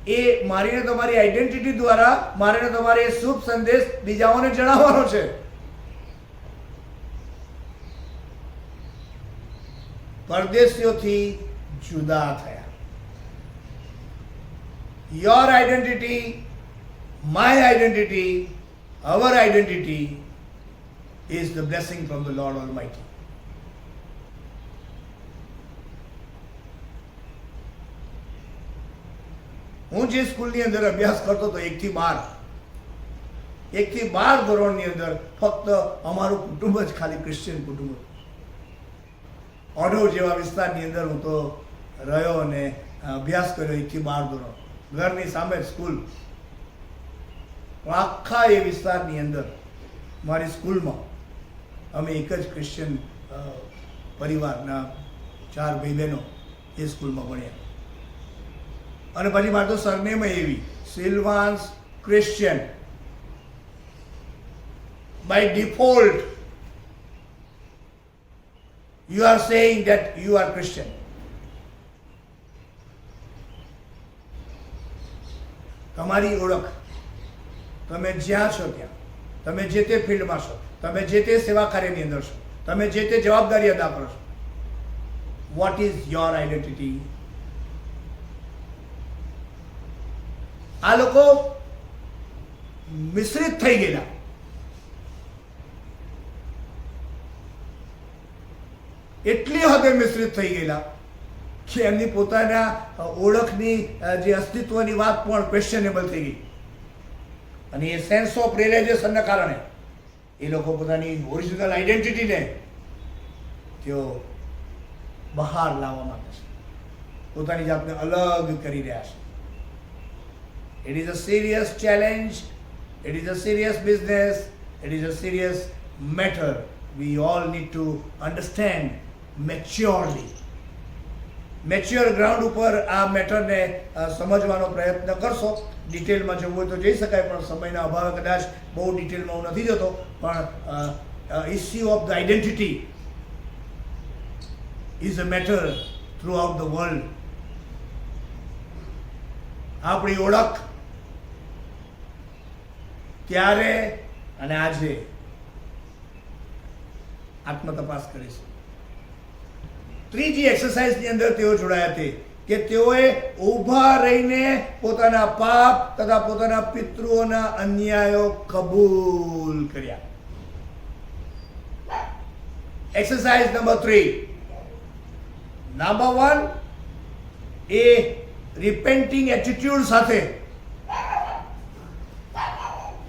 એ મારીને તમારી આઈડેન્ટિટી દ્વારા મારીને તમારે શુભ સંદેશ બીજાઓને જણાવવાનો છે. પરદેશીઓથી જુદા થયા. Your identity, my identity, our identity is the blessing from the Lord Almighty. હું જે સ્કૂલની અંદર અભ્યાસ કરતો હતો 1 થી 12 ધોરણની અંદર ફક્ત અમારું કુટુંબ જ ખાલી ક્રિશ્ચિયન કુટુંબ હતું. ઓઢવ જેવા વિસ્તારની અંદર હું તો રહ્યો અને અભ્યાસ કર્યો 1 થી 12 ધોરણ. ઘરની સામે જ સ્કૂલ. આખા એ વિસ્તારની અંદર મારી સ્કૂલમાં અમે એક જ ક્રિશ્ચિયન પરિવારના 4 ભાઈ બહેનો એ સ્કૂલમાં ભણ્યા. અને પછી મારે તો સરનેમ એવી, Silvans Christian. By default you are saying that you are Christian. તમારી ઓળખ, તમે જ્યાં છો ત્યાં, તમે જે તે ફિલ્ડમાં છો, તમે જે તે સેવા કાર્યની અંદર છો, તમે જે તે જવાબદારી અદા કરો છો, વોટ ઇઝ યોર આઈડેન્ટિટી? આ લોકો મિશ્રિત થઈ ગયેલા. એટલી હદે મિશ્રિત થઈ ગયેલા કે એમની પોતાના ઓળખની જે અસ્તિત્વની વાત પણ ક્વેશ્ચનેબલ થઈ ગઈ. અને એ સેન્સ ઓફ રિયલાઇઝેશનના કારણે એ લોકો પોતાની ઓરિજિનલ આઈડેન્ટિટીને તેઓ બહાર લાવવા માંગે છે, પોતાની જાતને અલગ કરી રહ્યા છે. It is a serious challenge, it is a serious business, it is a serious matter. We all need to understand maturely. Mature ground ઉપર આ મેટરને સમજવાનો પ્રયત્ન કરશો. ડિટેલમાં જવું હોય તો જઈ શકાય, પણ સમયના અભાવે કદાચ બહુ ડિટેલમાં હું નથી જતો. પણ issue of the identity is a matter through out the world. આપણી ઓળખ ત્યારે અને આજે આત્મતપાસ કરીશું. ત્રીજી એક્સરસાઇઝની અંદર તેઓ જોડાયા છે કે તેઓએ ઊભા રહીને પોતાના પાપ તથા પોતાના પિતૃઓના અન્યાયો કબૂલ કર્યા. Exercise number 3. નંબર 1 એ રિપેન્ટિંગ એટીટ્યુડ સાથે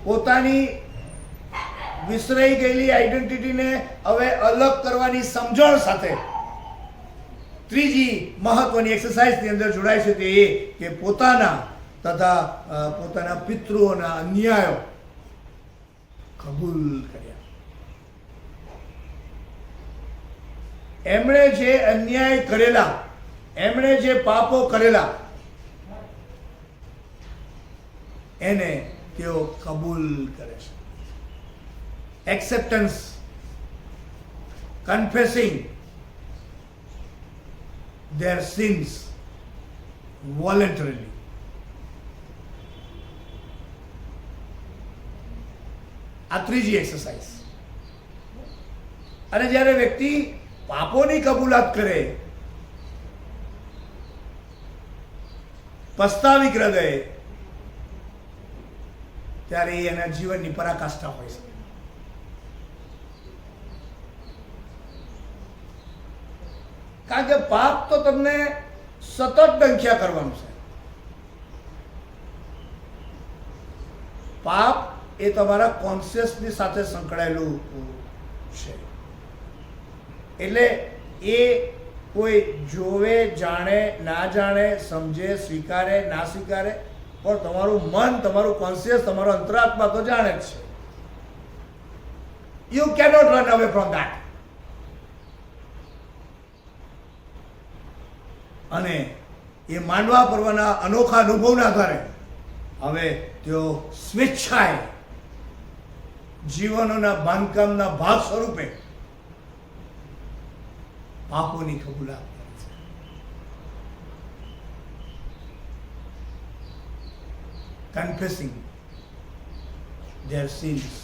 પોતાની વિસરાઈ ગયેલી આઈડેન્ટિટીને હવે અલગ કરવાની સમજણ સાથે ત્રીજી મહત્વની એક્સરસાઇઝની અંદર જોડાય છે તે એ કે પોતાના તથા પોતાના પિતૃઓના અન્યાયો કબૂલ કર્યા. એમણે જે અન્યાય કરેલા, એમણે જે પાપો કરેલા એને તેઓ કબૂલ કરે છે. Acceptance, confessing their sins voluntarily. આ ત્રીજી એક્સરસાઇઝ. અને જ્યારે વ્યક્તિ પાપોની કબૂલાત કરે, પસ્તાવી હૃદયે, ત્યારે એ એના જીવનની પરાકાષ્ઠા હોય છે. કારણ કે પાપ તો તમને સતત ડંખ્યા કરવાનું છે. પાપ એ તમારા કોન્શિયસની સાથે સંકળાયેલું છે. એટલે એ કોઈ જોવે, જાણે, ના જાણે, સમજે, સ્વીકારે, ના સ્વીકારે, પણ તમારું મન, તમારું કોન્શિયસ, તમારો અંતરાત્મા તો જાણે જ છે. You cannot run away from that. અને એ માંડવા પર્વના અનોખા અનુભવના આધારે હવે તેઓ સ્વેચ્છાએ જીવનોના બાંધકામના ભાગ સ્વરૂપે પાપોની કબૂલાત કરે છે. કન્ફેસિંગ their sins.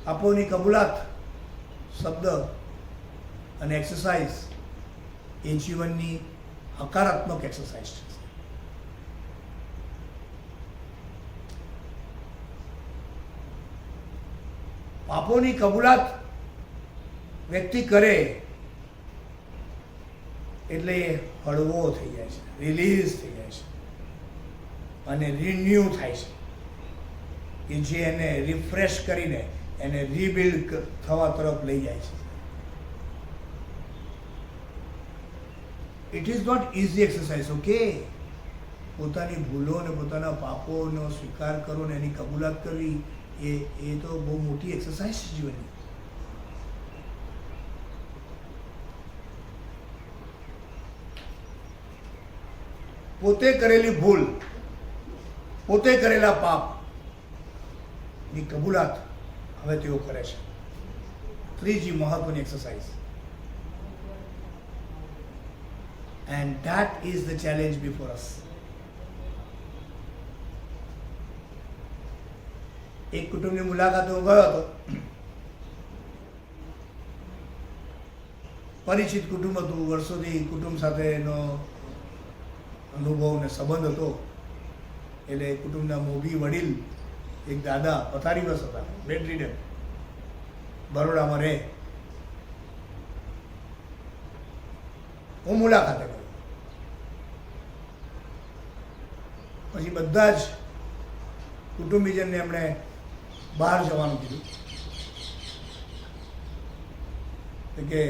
પાપોની કબૂલાત શબ્દ અને એક્સરસાઇઝ એ જીવનની હકારાત્મક એક્સરસાઇઝ છે. પાપોની કબૂલાત વ્યક્તિ કરે એટલે એ હળવો થઈ જાય છે, રિલીઝ થઈ જાય છે અને રિન્યુ થાય છે કે જે એને રિફ્રેશ કરીને એને રીબિલ્ડ થવા તરફ લઈ જાય છે. It is not easy exercise. Okay, પોતાની ભૂલો અને પોતાના પાપોનો સ્વીકાર કરો ને એની કબૂલાત કરવી એ તો બહુ મોટી એક્સરસાઇઝ છે જીવનની. પોતે કરેલી ભૂલ, પોતે કરેલા પાપની કબૂલાત હવે તેઓ કરે છે. ત્રીજી મહત્વની exercise. And that is the challenge before us. એક કુટુંબની મુલાકાતે હું ગયો હતો. પરિચિત કુટુંબ હતું, વર્ષોથી કુટુંબ સાથેનો અનુભવ ને સંબંધ હતો. એટલે કુટુંબના મોભી વડીલ એક દાદા પથારીવશ હતા, બેડરીડન, બરોડામાં રહે. હું મુલાકાતે ગયો. પછી બધા જ કુટુંબીજનને એમણે બહાર જવાનું કીધું કે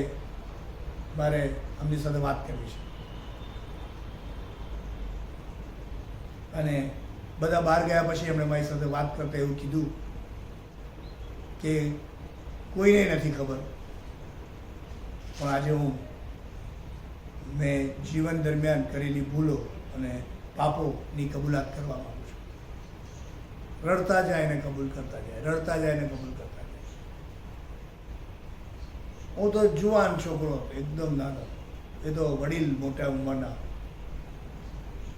મારે આમની સાથે વાત કરવી છે. અને બધા બહાર ગયા પછી એમણે મારી સાથે વાત કરતા એવું કીધું કે કોઈને નથી ખબર, પણ આજે મેં જીવન દરમિયાન કરેલી ભૂલો અને પાપોની કબૂલાત કરવા માંગુ છું. રડતા જાય ને કબૂલ કરતા જાય, રડતા જાય ને કબૂલ કરતા જાય. હું તો જુવાન છોકરો હતો, એકદમ નાનો, એ તો વડીલ મોટા ઉંમરના.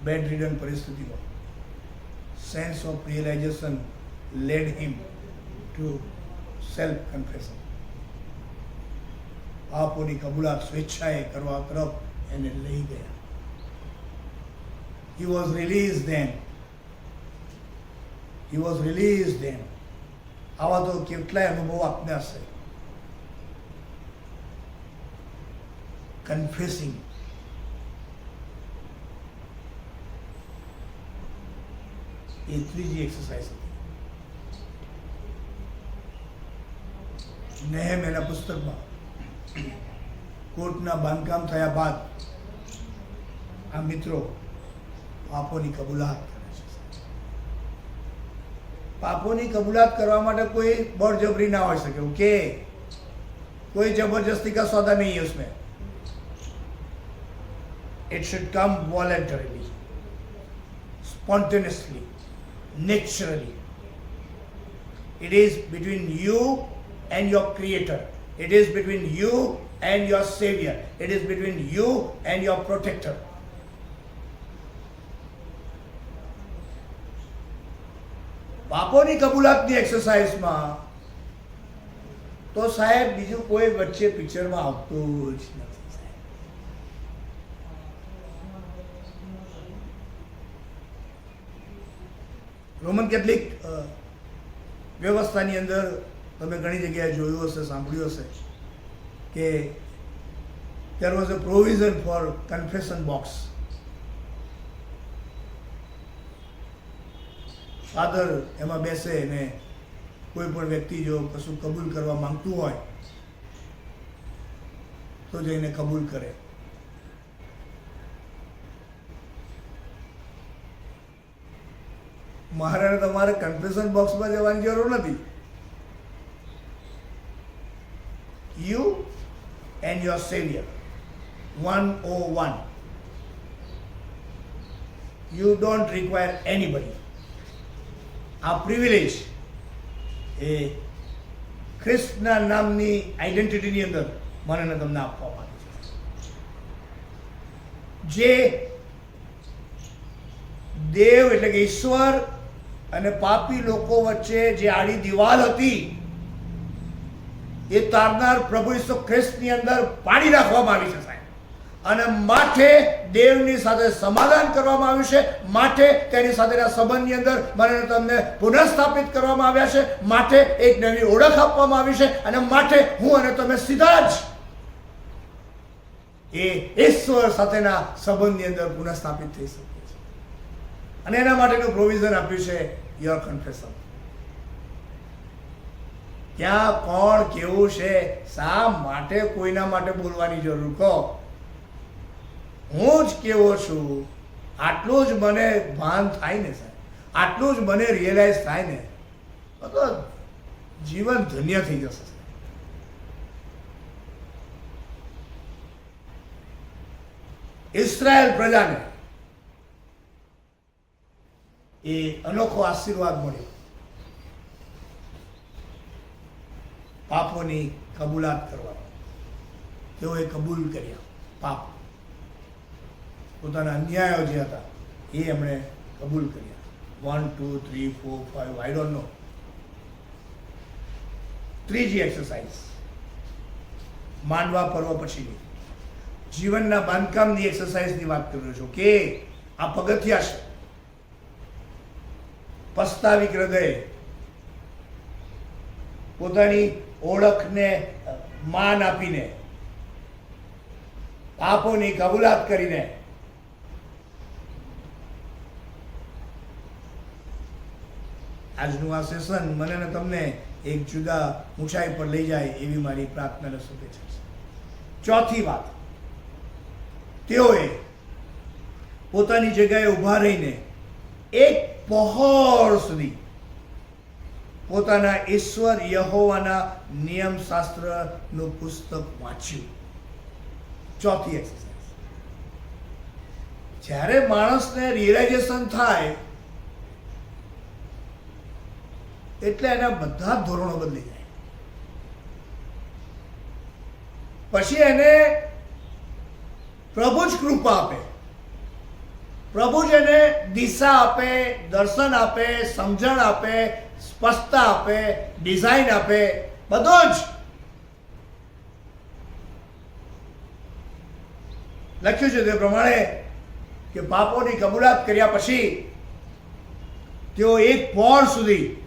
બેડ પરિસ્થિતિમાં sense of realization led him to self confession. પાપોની કબૂલાત સ્વેચ્છાએ કરવા તરફ એને લઈ ગયા. He was released then. He was released then. આવા તો કેટલાય અનુભવ આપને હશે. કન્ફેસિંગ, એ ત્રીજી એક્સરસાઇઝ હતી. નેહેમ્યાના પુસ્તકમાં કોટના બાંધકામ થયા બાદ આ મિત્રો પાપોની કબૂલાત કરે છે. પાપોની કબૂલાત કરવા માટે કોઈ બળજબરી ના હોઈ શકે. ઓકે, કોઈ જબરજસ્તી का सौदा नहीं है उसमें. It should come voluntarily, spontaneously, naturally. It is between you and your creator. It is between you and your savior. It is between you and your protector. પાપોની કબૂલાતની એક્સરસાઇઝમાં તો સાહેબ બીજું કોઈ વચ્ચે પિક્ચરમાં આવતું જ નથી. રોમન કેથલિક વ્યવસ્થાની અંદર તમે ઘણી જગ્યાએ જોયું હશે, સાંભળ્યું હશે કે there was a provision for confession box. Father એમાં બેસે ને કોઈ પણ વ્યક્તિ જો કશું કબૂલ કરવા માંગતું હોય તો જઈને કબૂલ કરે. મારે તમારે કન્ફેશન બોક્સમાં જવાની જરૂર નથી. You and your savior, 101. You don't require anybody. આ પ્રિવિલેજ એ ખ્રિસ્તના નામની આઈડેન્ટિટીની અંદર મને તમને આપવામાં આવી છે. જે દેવ એટલે કે ઈશ્વર અને પાપી લોકો વચ્ચે જે આડી દિવાલ હતી એ તારનાર પ્રભુ ઈસુ ખ્રિસ્તની અંદર પાડી નાખવામાં આવી છે સાહેબ. અને માટે દેવની સાથે સમાધાન કરવામાં આવ્યું છે. માટે તેની સાથેના સંબંધની અંદર મને તમને પુનઃસ્થાપિત કરવામાં આવ્યા છે. માટે એક નવી ઓળખ આપવામાં આવી છે. અને માટે હું અને તમે સીધા જ એ ઈશ્વર સાથેના સંબંધની અંદર પુનઃસ્થાપિત થઈ શકીએ છીએ. અને એના માટેનું પ્રોવિઝન આપ્યું છે યોર કન્ફેશન. ક્યાં કોણ કેવું છે, શા માટે કોઈના માટે બોલવાની જરૂર? કહો, હું જ કેવો છું આટલું જ મને ભાન થાય ને સાહેબ, આટલું જ મને રિયલાઇઝ થાય ને તો જીવન ધન્ય થઈ જશે. ઇઝરાયલ પ્રજાને એ અનોખો આશીર્વાદ મળ્યો. પાપોની કબૂલાત કરવાનો. તેઓએ કબૂલ કર્યા પાપ, પોતાના અન્યાયો જે હતા એ એમણે કબૂલ કર્યા. 1 2 3 4 5 આઈ ડોન્ટ નો. ત્રીજી એક્સરસાઇઝ માંડવા પર્વ પછીની જીવનના બાંધકામની એક્સરસાઇઝની વાત કરું છું કે આ પગથિયા છે. પસ્તાવિક હૃદય પોતાની ઓળખને માન આપીને, પાપોની કબૂલાત કરીને આજનું આ સેશન મને ને તમને એક જુદા ઊંચાઈ પર લઈ જાય એવી મારી પ્રાર્થના અને શુભેચ્છા છે. ચોથી વાત, તેઓએ પોતાની જગ્યાએ ઊભા રહીને એક પહોર સુધી પોતાના ઈશ્વર યહોવાના નિયમશાસ્ત્રનું પુસ્તક વાંચ્યું. ચોથી એક્સરસાઇઝ. જ્યારે માણસને રિયલાઇઝેશન થાય એટલે એના બધા જ ધોરણો બદલી જાય. પછી એને પ્રભુ જ કૃપા આપે પ્રભુ જેને દિશા આપે, દર્શન આપે, સમજણ આપે, સ્પષ્ટતા આપે, ડિઝાઇન આપે, બધું જ લખ્યું છે તે પ્રમાણે કે પાપોની કબૂલાત કર્યા પછી તેઓ એક પહોર સુધી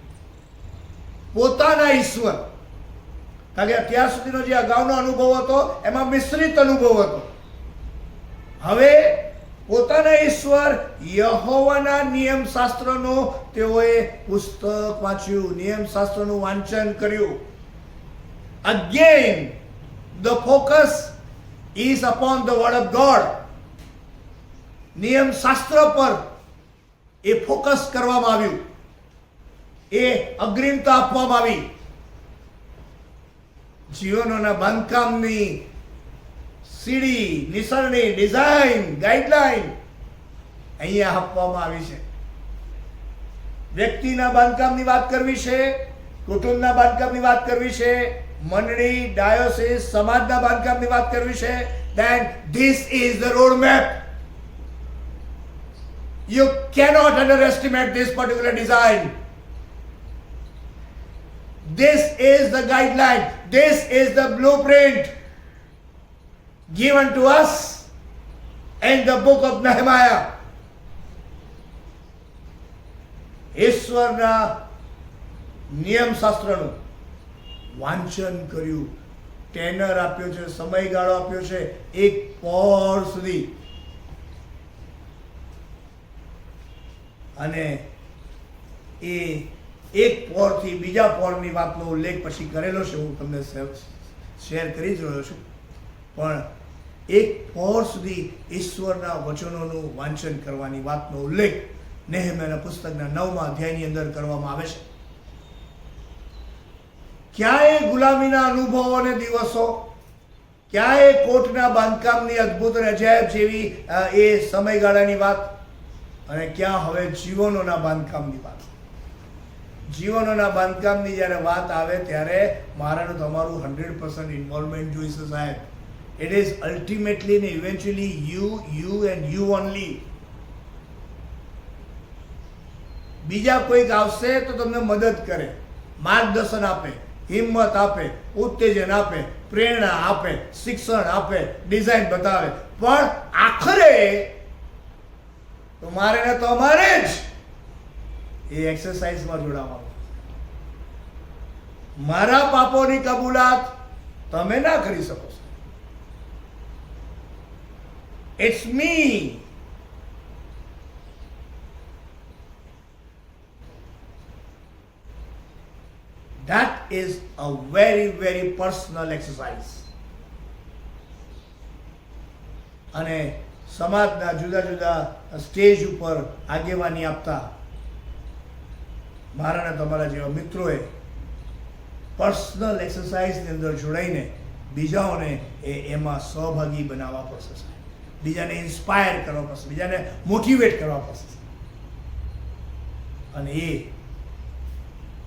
પોતાના ઈશ્વર, કારણ કે અત્યાર સુધીનો જે અગાઉનો અનુભવ હતો એમાં મિશ્રિત અનુભવ હતો, હવે પોતાના ઈશ્વર યહોવાના નિયમશાસ્ત્રનું તેઓએ પુસ્તક વાંચ્યું, નિયમશાસ્ત્રનું વાંચન કર્યું. Again, the focus is upon the word of God. નિયમશાસ્ત્ર પર એ ફોકસ કરવામાં આવ્યું, એ અગ્રિમતા આપવામાં આવી. જીવનોના બાંધકામની સીડી, નિસરણી, ડિઝાઇન, ગાઈડલાઈન અહીંયા આપવામાં આવી છે. વ્યક્તિના બાંધકામની વાત કરવી છે, કુટુંબના બાંધકામની વાત કરવી છે, મંડળી, ડાયોસિસ, સમાજના બાંધકામની વાત કરવી છે, then this is the road map. You cannot underestimate this particular design. This is the guideline. This is the blueprint given to us in the book of Nehemiah. ઈશ્વરના નિયમશાસ્ત્રનું વાંચન કર્યું, ટેનર આપ્યો છે, સમયગાળો આપ્યો છે, એક પહોર સુધી. અને એ એક પહોરથી બીજા પહોરની વાતનો ઉલ્લેખ પછી કરેલો છે, હું તમને શેર કરી જ રહ્યો છું. પણ એક પહોર સુધી ઈશ્વરના વચનોનું વાંચન કરવાની વાતનો ઉલ્લેખ નેહમ્યાના પુસ્તકના 9મા અધ્યાયની અંદર કરવામાં આવે છે. ક્યાંય ગુલામીના અનુભવો અને દિવસો, ક્યાંય કોટના બાંધકામની અદ્ભુત અને અજાયબ જેવી એ સમયગાળાની વાત, અને ક્યાં હવે જીવનોના બાંધકામની વાત. જીવનોના બાંધકામની જ્યારે વાત આવે ત્યારે મારાનું તમારું 100% ઇન્વોલ્વમેન્ટ જોઈશે સાહેબ. ઇટ ઇઝ અલ્ટિમેટલી ને eventually you and you only. બીજા કોઈક આવશે તો તમને મદદ કરે, માર્ગદર્શન આપે, હિંમત આપે, ઉત્તેજન આપે, પ્રેરણા આપે, શિક્ષણ આપે, ડિઝાઇન બતાવે, પણ આખરે તો મારે ને તમારે જ એ એક્સરસાઇઝમાં જોડાવાનું. મારા પાપોની કબૂલાત તમે ના કરી શકો છો. It's me. That is a very, very personal exercise. અને સમાજના જુદા જુદા સ્ટેજ ઉપર આગેવાની આપતા મારા ને તમારા જેવા મિત્રોએ પર્સનલ એક્સરસાઇઝની અંદર જોડાઈને બીજાઓને એમાં સહભાગી બનાવવા પડશે, બીજાને ઇન્સ્પાયર કરવા પડશે, બીજાને મોટિવેટ કરવા પડશે. અને એ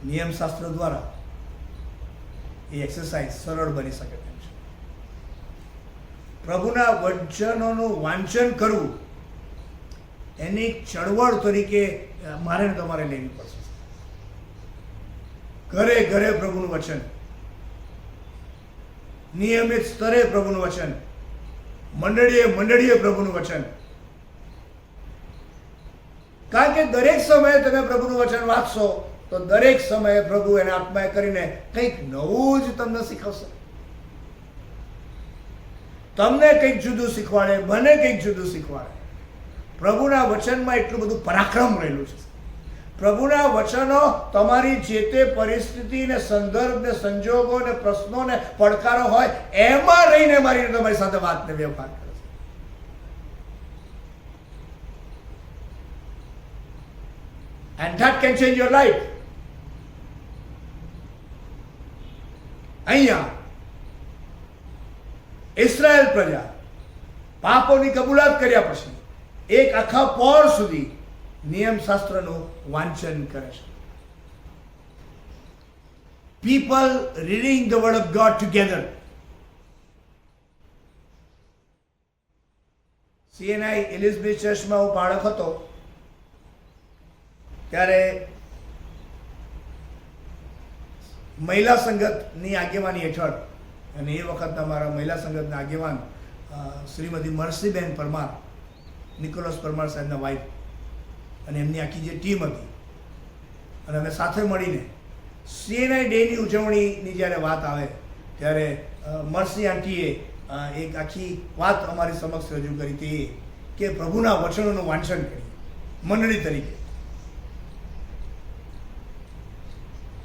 નિયમશાસ્ત્ર દ્વારા એ એક્સરસાઇઝ સરળ બની શકે તેમ છે. પ્રભુના વચનોનું વાંચન કરવું એની ચળવળ તરીકે મારે ને તમારે લેવી પડશે. ઘરે ઘરે પ્રભુનું વચન, નિયમિત સ્તરે પ્રભુનું વચન, મંડળીએ મંડળીએ પ્રભુનું વચન. કારણ કે દરેક સમયે તમે પ્રભુનું વચન વાંચશો તો દરેક સમયે પ્રભુ એને આત્માએ કરીને કંઈક નવું જ તમને શીખવશે, તમને કંઈક જુદું શીખવાડે, મને કંઈક જુદું શીખવાડે. પ્રભુના વચનમાં એટલું બધું પરાક્રમ રહેલું છે. પ્રભુના વચનો તમારી જે તે પરિસ્થિતિ ને સંદર્ભ ને સંજોગો ને પ્રશ્નો ને પડકારો હોય એમાં રહીને મારી તમારી સાથે વાતને વ્યવહાર કરે છે. And that can change your life. અહીંયા ઇસ્રાયેલ પ્રજા પાપોની કબૂલાત કર્યા પછી એક આખા પહોર સુધી નિયમશાસ્ત્રનું વાંચન કરે છે. People reading the word of God together. CNI એલિઝબેથ ચર્ચમાં હું બાળક હતો ત્યારે મહિલા સંગતની આગેવાની હેઠળ, અને એ વખતના મારા મહિલા સંગતના આગેવાન શ્રીમતી મરસીબેન પરમાર, નિકોલસ પરમાર સાહેબના વાઇફ, અને એમની આખી જે ટીમ હતી, અને અમે સાથે મળીને CNI ડેની ઉજવણીની જ્યારે વાત આવે ત્યારે મરસી આંટીએ એક આખી વાત અમારી સમક્ષ રજૂ કરી હતી કે પ્રભુના વચનોનું વાંચન કરીએ મંડળી તરીકે.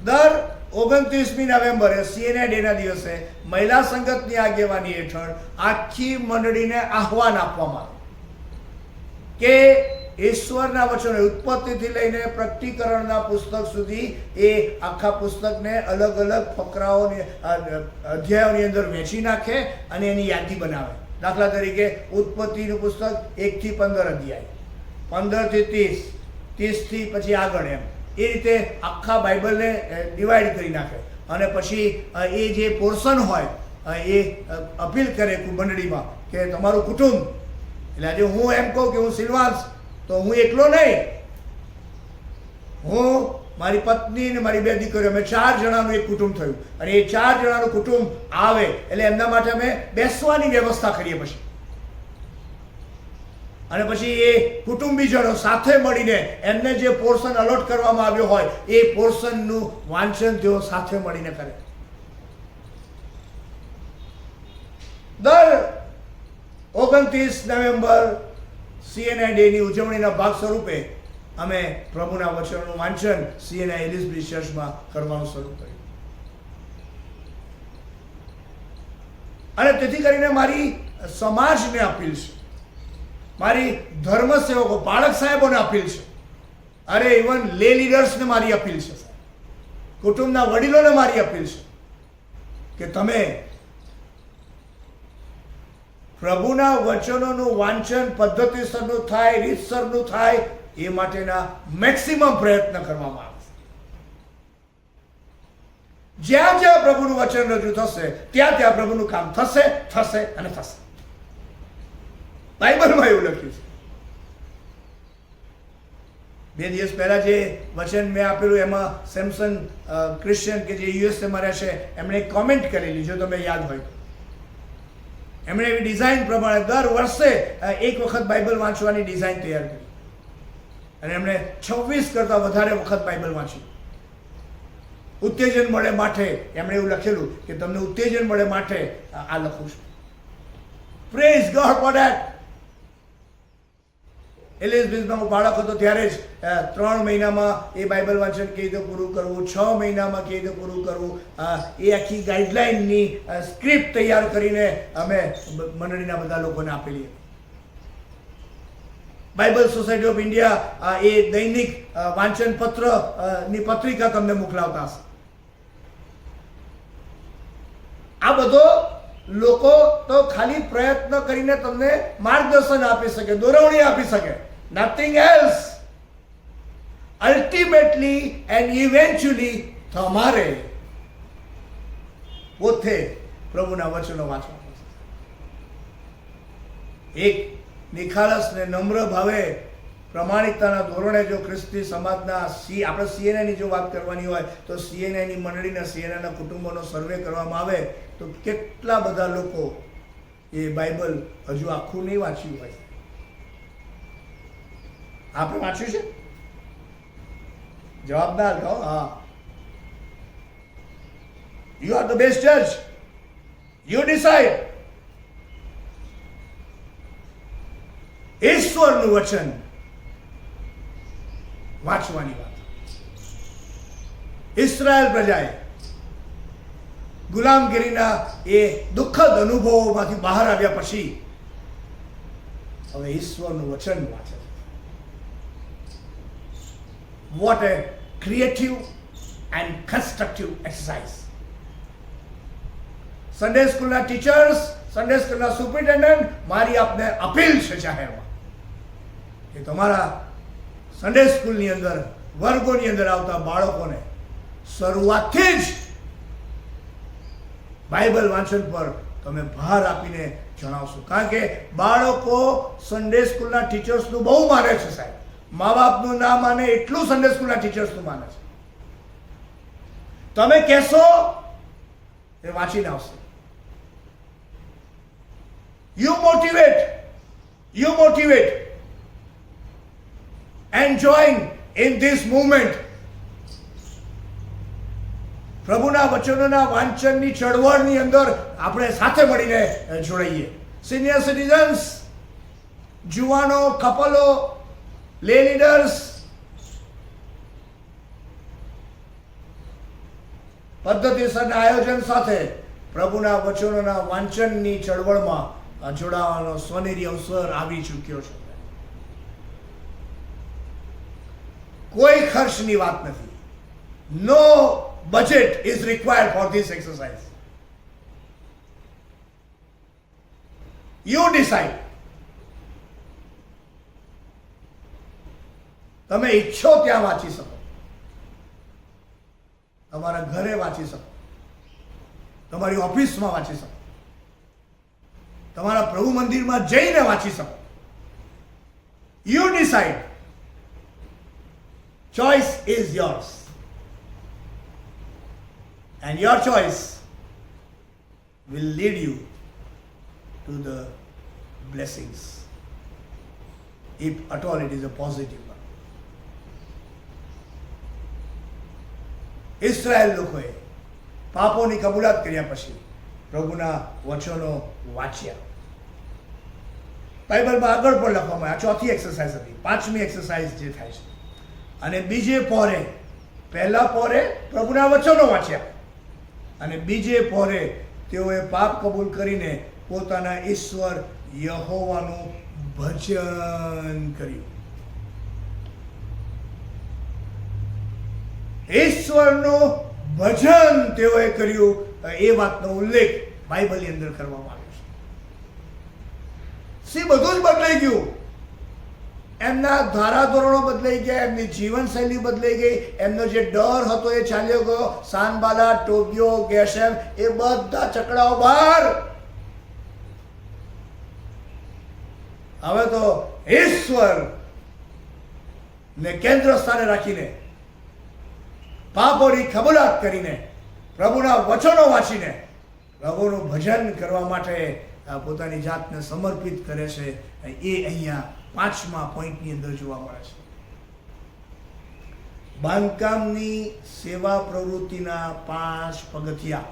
દર 29મી નવેમ્બરે CNI ડેના દિવસે મહિલા સંગતની આગેવાની હેઠળ આખી મંડળીને આહવાન આપવામાં આવે કે ઈશ્વરના વચનો ઉત્પત્તિથી લઈને પ્રકટીકરણના પુસ્તક સુધી એ આખા પુસ્તકને અલગ અલગ ફકરાઓની અધ્યાયોની અંદર વહેંચી નાખે અને એની યાદી બનાવે. દાખલા તરીકે ઉત્પત્તિનું પુસ્તક 1 થી 15 અધ્યાય, 15 થી 30, 30 થી પછી આગળ, એમ એ રીતે આખા બાઇબલને ડિવાઈડ કરી નાખે. અને પછી એ જે પોર્શન હોય એ અપીલ કરે મંડળીમાં કે તમારું કુટુંબ, એટલે આજે હું એમ કહું કે હું સિલ્વાન્સ, તો હું એકલો નહીં, હું, મારી પત્ની અને મારી 2 દીકરીઓ, અમે 4 જણાનું એક કુટુંબ થયું. અને એ 4 જણાનું કુટુંબ આવે એટલે એમના માટે અમે બેસવાની વ્યવસ્થા કરીએ પછી. અને પછી એ કુટુંબીજનો સાથે મળીને એમને જે પોર્શન અલોટ કરવામાં આવ્યો હોય એ પોર્શનનું વાંચન તેઓ સાથે મળીને કરે. દર 29 નવેમ્બર CNI ડેની ઉજવણીના ભાગ સ્વરૂપે અમે પ્રભુના વચનોનું વાંચન CNI એલિઝબેથ ચર્ચમાં કરવાનું શરૂ કર્યું. અને તેથી કરીને મારી સમાજને અપીલ છે, મારી ધર્મ સેવકો, બાળક સાહેબોને અપીલ છે, અરે ઇવન લે લીડર્સને મારી અપીલ છે, કુટુંબના વડીલોને મારી અપીલ છે કે તમે પ્રભુના વચનોનું વાંચન પદ્ધતિસરનું થાય, રીતસરનું થાય, એ માટેના મેક્સિમમ પ્રયત્ન કરવામાં આવે. જ્યાં જ્યાં પ્રભુનું વચન રજૂ થશે ત્યાં ત્યાં પ્રભુનું કામ થશે, થશે અને થશે. બાઇબલમાં એવું લખ્યું છે. 2 દિવસ પહેલા જે વચન મેં આપેલું એમાં સેમસન ક્રિશ્ચિયન કે જે USA રહે છે એમણે એક કોમેન્ટ કરેલી, જો તમે યાદ હોય. એમણે એવી ડિઝાઇન પ્રમાણે દર વર્ષે એક વખત બાઇબલ વાંચવાની ડિઝાઇન તૈયાર કરી અને એમણે 26 કરતાં વધારે વખત બાઇબલ વાંચ્યું. ઉત્તેજન મળે માટે એમણે એવું લખેલું કે તમને ઉત્તેજન મળે માટે આ લખું છું. Praise God for that. એલિઝબેથમાં હું બાળક હતો ત્યારે જ 3 મહિનામાં એ બાઇબલ વાંચન કેવી રીતે પૂરું કરવું, 6 મહિનામાં કેવી રીતે પૂરું કરવું, એ આખી ગાઈડલાઇનની સ્ક્રિપ્ટ તૈયાર કરીને અમે મંડળીના બધા લોકોને આપેલી. બાઇબલ સોસાયટી ઓફ ઇન્ડિયા એ દૈનિક વાંચન પત્રની પત્રિકા તમને મોકલાવતા હશે. આ બધો લોકો તો ખાલી પ્રયત્ન કરીને તમને માર્ગદર્શન આપી શકે, દોરવણી આપી શકે, nothing else. Ultimately and eventually તમારે પોતે પ્રભુના વચનો વાંચવા પડશે. એક નિખાલસ ને નમ્ર ભાવે પ્રમાણિકતાના ધોરણે જો ખ્રિસ્તી સમાજના આપણે CNI ની જો વાત કરવાની હોય તો CNI ની મંડળીના, CNI ના કુટુંબોનો સર્વે કરવામાં આવે તો કેટલા બધા લોકો એ બાઇબલ હજુ આખું નહીં વાંચ્યું હોય. આપણે વાંચ્યું છે? જવાબદાર કહો. હા, યુ આર ધ બેસ્ટ જજ, યુ ડિસાઇડ. ઈશ્વરનું વચન વાંચવાની વાત. ઇસ્રાયેલ પ્રજાએ ગુલામગીરીના એ દુઃખદ અનુભવોમાંથી બહાર આવ્યા પછી હવે ઈશ્વરનું વચન વાંચે. What a creative and constructive exercise. Sunday સ્કૂલના ટીચર્સ, સન્ડે સ્કૂલના સુપરિન્ટેન્ડન્ટ, મારી આપને અપીલ છે જાહેરમાં કે તમારા સન્ડે સ્કૂલની અંદર, વર્ગોની અંદર આવતા બાળકોને શરૂઆતથી જ બાઇબલ વાંચન પર તમે ભાર આપીને જણાવશું. કારણ કે બાળકો સન્ડે સ્કૂલના ટીચર્સનું બહુ માને છે સાહેબ. મા બાપનું ના માને એટલું સન્ડે સ્કૂલના ટીચર્સનું માને છે. તમે કહેશો એ વાંચીને આવશે. You motivate and join in this movement. પ્રભુના વચનોના વાંચનની ચળવળની અંદર આપણે સાથે મળીને જોડાઈએ. સિનિયર સિટીઝન્સ, જુવાનો, કપલો, લે લીડર્સ, પદ્ધતિસરના આયોજન સાથે પ્રભુના વચનોના વાંચનની ચળવળમાં જોડાવાનો સોનેરી અવસર આવી ચૂક્યો છે. કોઈ ખર્ચની વાત નથી. No budget is required for this exercise. You decide. તમે ઈચ્છો ત્યાં વાંચી શકો, તમારા ઘરે વાંચી શકો, તમારી ઓફિસમાં વાંચી શકો, તમારા પ્રભુ મંદિરમાં જઈને વાંચી શકો. You decide. Choice is yours. And your choice will lead you to the blessings, if at all it is a positive one. ઇસ્રાયેલ લોકોએ પાપોની કબૂલાત કર્યા પછી પ્રભુના વચનો વાંચ્યા. બાઇબલમાં આગળ પણ લખવામાં આ ચોથી એક્સરસાઇઝ હતી. પાંચમી એક્સરસાઇઝ જે થાય છે. અને બીજે પહોરે, પહેલા પહોરે પ્રભુના વચનો વાંચ્યા અને બીજે પહોરે તેઓએ પાપ કબૂલ કરીને પોતાના ઈશ્વર યહોવાનું ભજન કર્યું. ઈશ્વરનું ભજન તેઓએ કર્યું. એ વાતનો ઉલ્લેખ બાઇબલની અંદર કરવામાં આવ્યો છે. બધું જ બદલાઈ ગયું. એમના ધારાધોરણો બદલાઈ ગયા, એમની જીવનશૈલી બદલાઈ ગઈ, એમનો જે ડર હતો એ ચાલ્યો ગયો. સાનબાલા, ટોબિયો, ગેશેમ એ બધા ચકડાઓ બહાર. હવે તો ઈશ્વર ને કેન્દ્ર સ્થાને રાખીને, પાપોની કબૂલાત કરીને, પ્રભુના વચનો વાંચીને પ્રભુનું ભજન કરવા માટે પોતાની જાતને સમર્પિત કરે છે. એ અહીંયા પાંચમા પોઈન્ટની અંદર જોવા મળે છે. બાંધકામની સેવા પ્રવૃત્તિના 5 પગથિયા.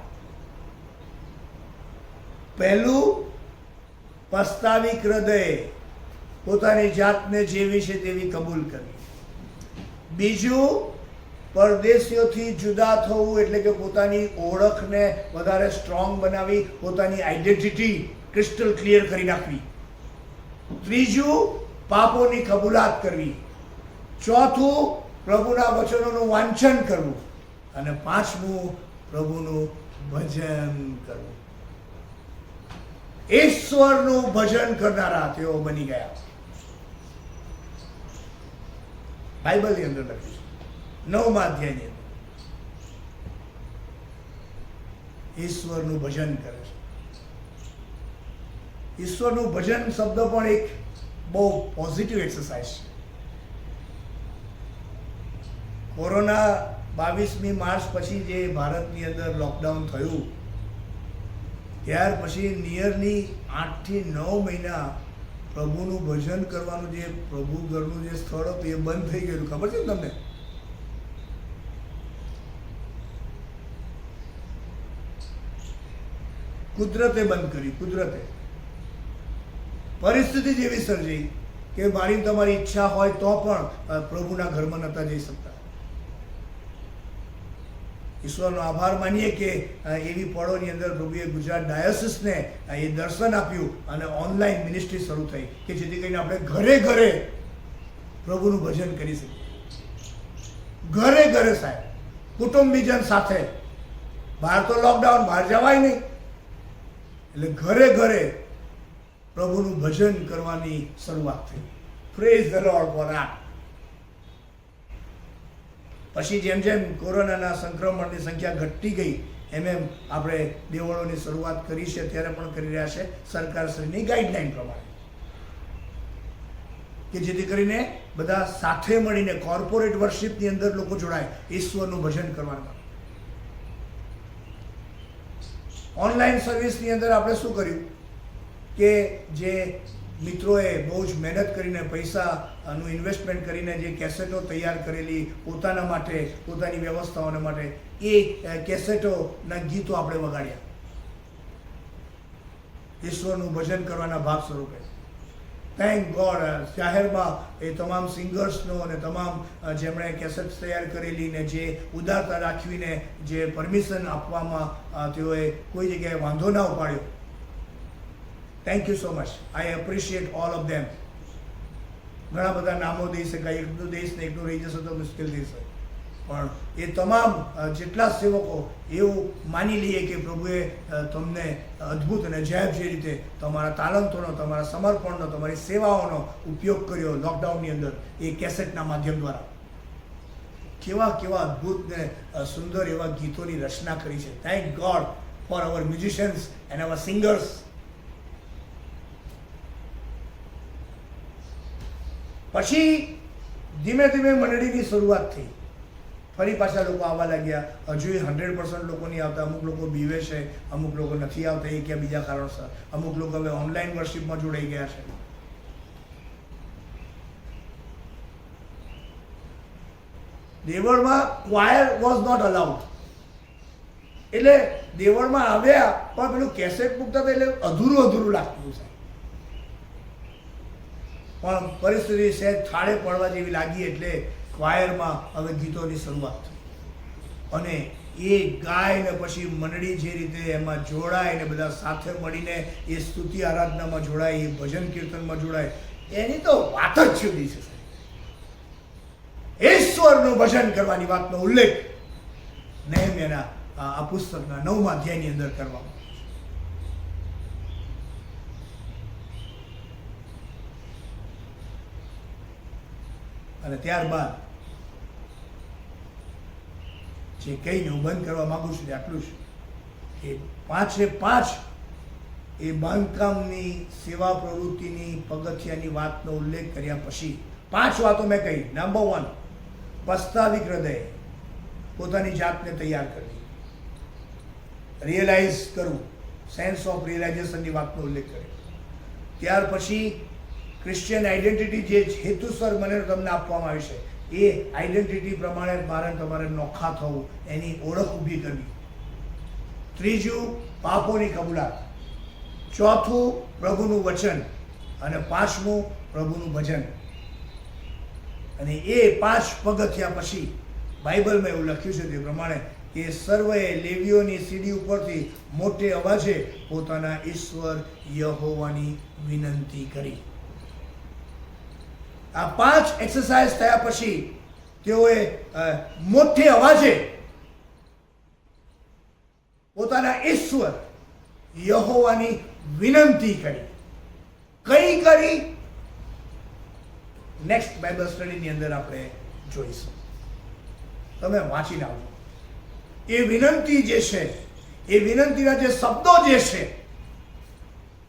પહેલું, પસ્તાવિક હૃદયે પોતાની જાતને જેવી છે તેવી કબૂલ કરવી. બીજું, પરદેશીઓથી જુદા થવું, એટલે કે પોતાની ઓળખને વધારે સ્ટ્રોંગ બનાવી, પોતાની આઈડેન્ટિટી ક્રિસ્ટલ ક્લિયર કરી નાખવી. ત્રીજું, પાપોની કબૂલાત કરવી. ચોથું, પ્રભુના વચનોનું વાંચન કરવું. અને પાંચમું, પ્રભુનું ભજન કરવું. ઈશ્વરનું ભજન કરનારા તેઓ બની ગયા. બાઇબલની અંદર લખ્યું છે 9મા અધ્યાયની અંદર ઈશ્વરનું ભજન કરે છે. ઈશ્વરનું ભજન શબ્દ પણ એક બહુ પોઝિટિવ એક્સરસાઇઝ છે. કોરોના 22મી માર્ચ પછી જે ભારતની અંદર લોકડાઉન થયું, ત્યાર પછી નિયરની 8 થી 9 મહિના પ્રભુનું ભજન કરવાનું જે પ્રભુ ઘરનું જે સ્થળ હતું એ બંધ થઈ ગયેલું. ખબર છે ને તમને? કુદરતે બંધ કરી. કુદરતે પરિસ્થિતિ જેવી સર્જી કે મારી તમારી ઈચ્છા હોય તો પણ પ્રભુના ઘરમાં નતા જઈ શકતા. ઈશ્વરનો આભાર માનીએ કે એવી પળોની અંદર પ્રભુએ ગુજરાત ડાયોસિસને એ દર્શન આપ્યું અને ઓનલાઈન મિનિસ્ટ્રી શરૂ થઈ કે જેથી કરીને આપણે ઘરે ઘરે પ્રભુનું ભજન કરી શકીએ. ઘરે ઘરે સાહેબ, કુટુંબીજન સાથે. બહાર તો લોકડાઉન, બહાર જવાય નહીં, એટલે ઘરે ઘરે પ્રભુનું ભજન કરવાની શરૂઆત થઈ. Praise the lord for that. પછી જેમ જેમ કોરોનાના સંક્રમણની સંખ્યા ઘટતી ગઈ આપણે દેવળોની શરૂઆત કરી છે, ત્યારે પણ કરી રહ્યા છે સરકારશ્રીની ગાઈડલાઈન પ્રમાણે, કે જેથી કરીને બધા સાથે મળીને કોર્પોરેટ વર્શિપની અંદર લોકો જોડાય, ઈશ્વરનું ભજન કરવાનું. ઓનલાઈન સર્વિસની અંદર આપણે શું કર્યું કે જે મિત્રોએ બહુ જ મહેનત કરીને પૈસાનું ઇન્વેસ્ટમેન્ટ કરીને જે કેસેટો તૈયાર કરેલી પોતાના માટે, પોતાની વ્યવસ્થાઓના માટે, એ કેસેટોના ગીતો આપણે વગાડ્યા ઈશ્વરનું ભજન કરવાના ભાગ સ્વરૂપે. થેન્ક ગોડ, જાહેરમાં એ તમામ સિંગર્સનો અને તમામ જેમણે કેસેટ્સ તૈયાર કરેલી ને જે ઉદારતા રાખવીને જે પરમિશન આપવામાં તેઓએ કોઈ જગ્યાએ વાંધો ના ઉપાડ્યો. Thank you so much. I appreciate all of them. ઘણા બધા નામો દઈ શકાય, એકનું દઈશ ને એકનું રહી જશે તો મુશ્કેલ થઈ શકે, પણ એ તમામ જેટલા સેવકો એવું માની લઈએ કે પ્રભુએ તમને અદ્ભુત અને જૈબ જે રીતે તમારા તાલંતોનો, તમારા સમર્પણનો, તમારી સેવાઓનો ઉપયોગ કર્યો લોકડાઉનની અંદર એ કેસેટના માધ્યમ દ્વારા, કેવા કેવા અદ્ભુત ને સુંદર એવા ગીતોની રચના કરી છે. Thank God for our musicians and our singers. પછી ધીમે ધીમે મંડળીની શરૂઆત થઈ, ફરી પાછા લોકો આવવા લાગ્યા. હજુ 100% લોકો નહીં આવતા, અમુક લોકો બીવે છે, અમુક લોકો નથી આવતા, એ ક્યાં બીજા કારણસર, અમુક લોકો હવે ઓનલાઈન વર્શિપમાં જોડાઈ ગયા છે. દેવળમાં ક્વાયર વોઝ નોટ અલાઉડ, એટલે દેવળમાં આવ્યા પણ પેલું કેસેટ મૂકતા હતા એટલે અધૂરું લાગતું છે. પણ પરિસ્થિતિ સહેજ થાળે પડવા જેવી લાગી એટલે ક્વાયરમાં હવે ગીતોની શરૂઆત થઈ, અને એ ગાયને પછી મંડળી જે રીતે એમાં જોડાય ને બધા સાથે મળીને એ સ્તુતિ આરાધનામાં જોડાય, એ ભજન કીર્તનમાં જોડાય, એની તો વાત જ જુદી છે. ઈશ્વરનું ભજન કરવાની વાતનો ઉલ્લેખ નેહમ્યાના આ પુસ્તકના 9મા અધ્યાયની અંદર કરવામાં. અને ત્યારબાદ જે કહીને હું બંધ કરવા માંગુ છું આટલું છે કે 5 એ બાંધકામની સેવા પ્રવૃત્તિની પગથિયાની વાતનો ઉલ્લેખ કર્યા પછી 5 વાતો મેં કહી. નંબર 1, પસ્તાવિક હૃદય, પોતાની જાતને તૈયાર કરવી, રિયલાઇઝ કરવું, સેન્સ ઓફ રિયલાઇઝેશનની વાતનો ઉલ્લેખ કર્યો. ત્યાર પછી ક્રિશ્ચિયન આઈડેન્ટિટી જે હેતુસર મને તમને આપવામાં આવી છે, એ આઈડેન્ટિટી પ્રમાણે મારે તમારે નોખા થવું, એની ઓળખ ઊભી કરવી. ત્રીજું, પાપોની કબૂલાત. ચોથું, પ્રભુનું વચન. અને 5મું, પ્રભુનું ભજન. અને એ 5 પગથિયા પછી બાઇબલમાં એવું લખ્યું છે તે પ્રમાણે કે સર્વએ લેવીઓની સીડી ઉપરથી મોટે અવાજે પોતાના ઈશ્વર યહોવાની વિનંતી કરી. આ 5 એક્સરસાઇઝ થયા પછી તેઓએ મોટે અવાજે પોતાના ઈશ્વર યહોવાની વિનંતી કરી. કઈ કરી? નેક્સ્ટ બાઇબલ સ્ટડીની અંદર આપણે જોઈશું. તમે વાંચીને આવજો. એ વિનંતી જે છે, એ વિનંતીના જે શબ્દો જે છે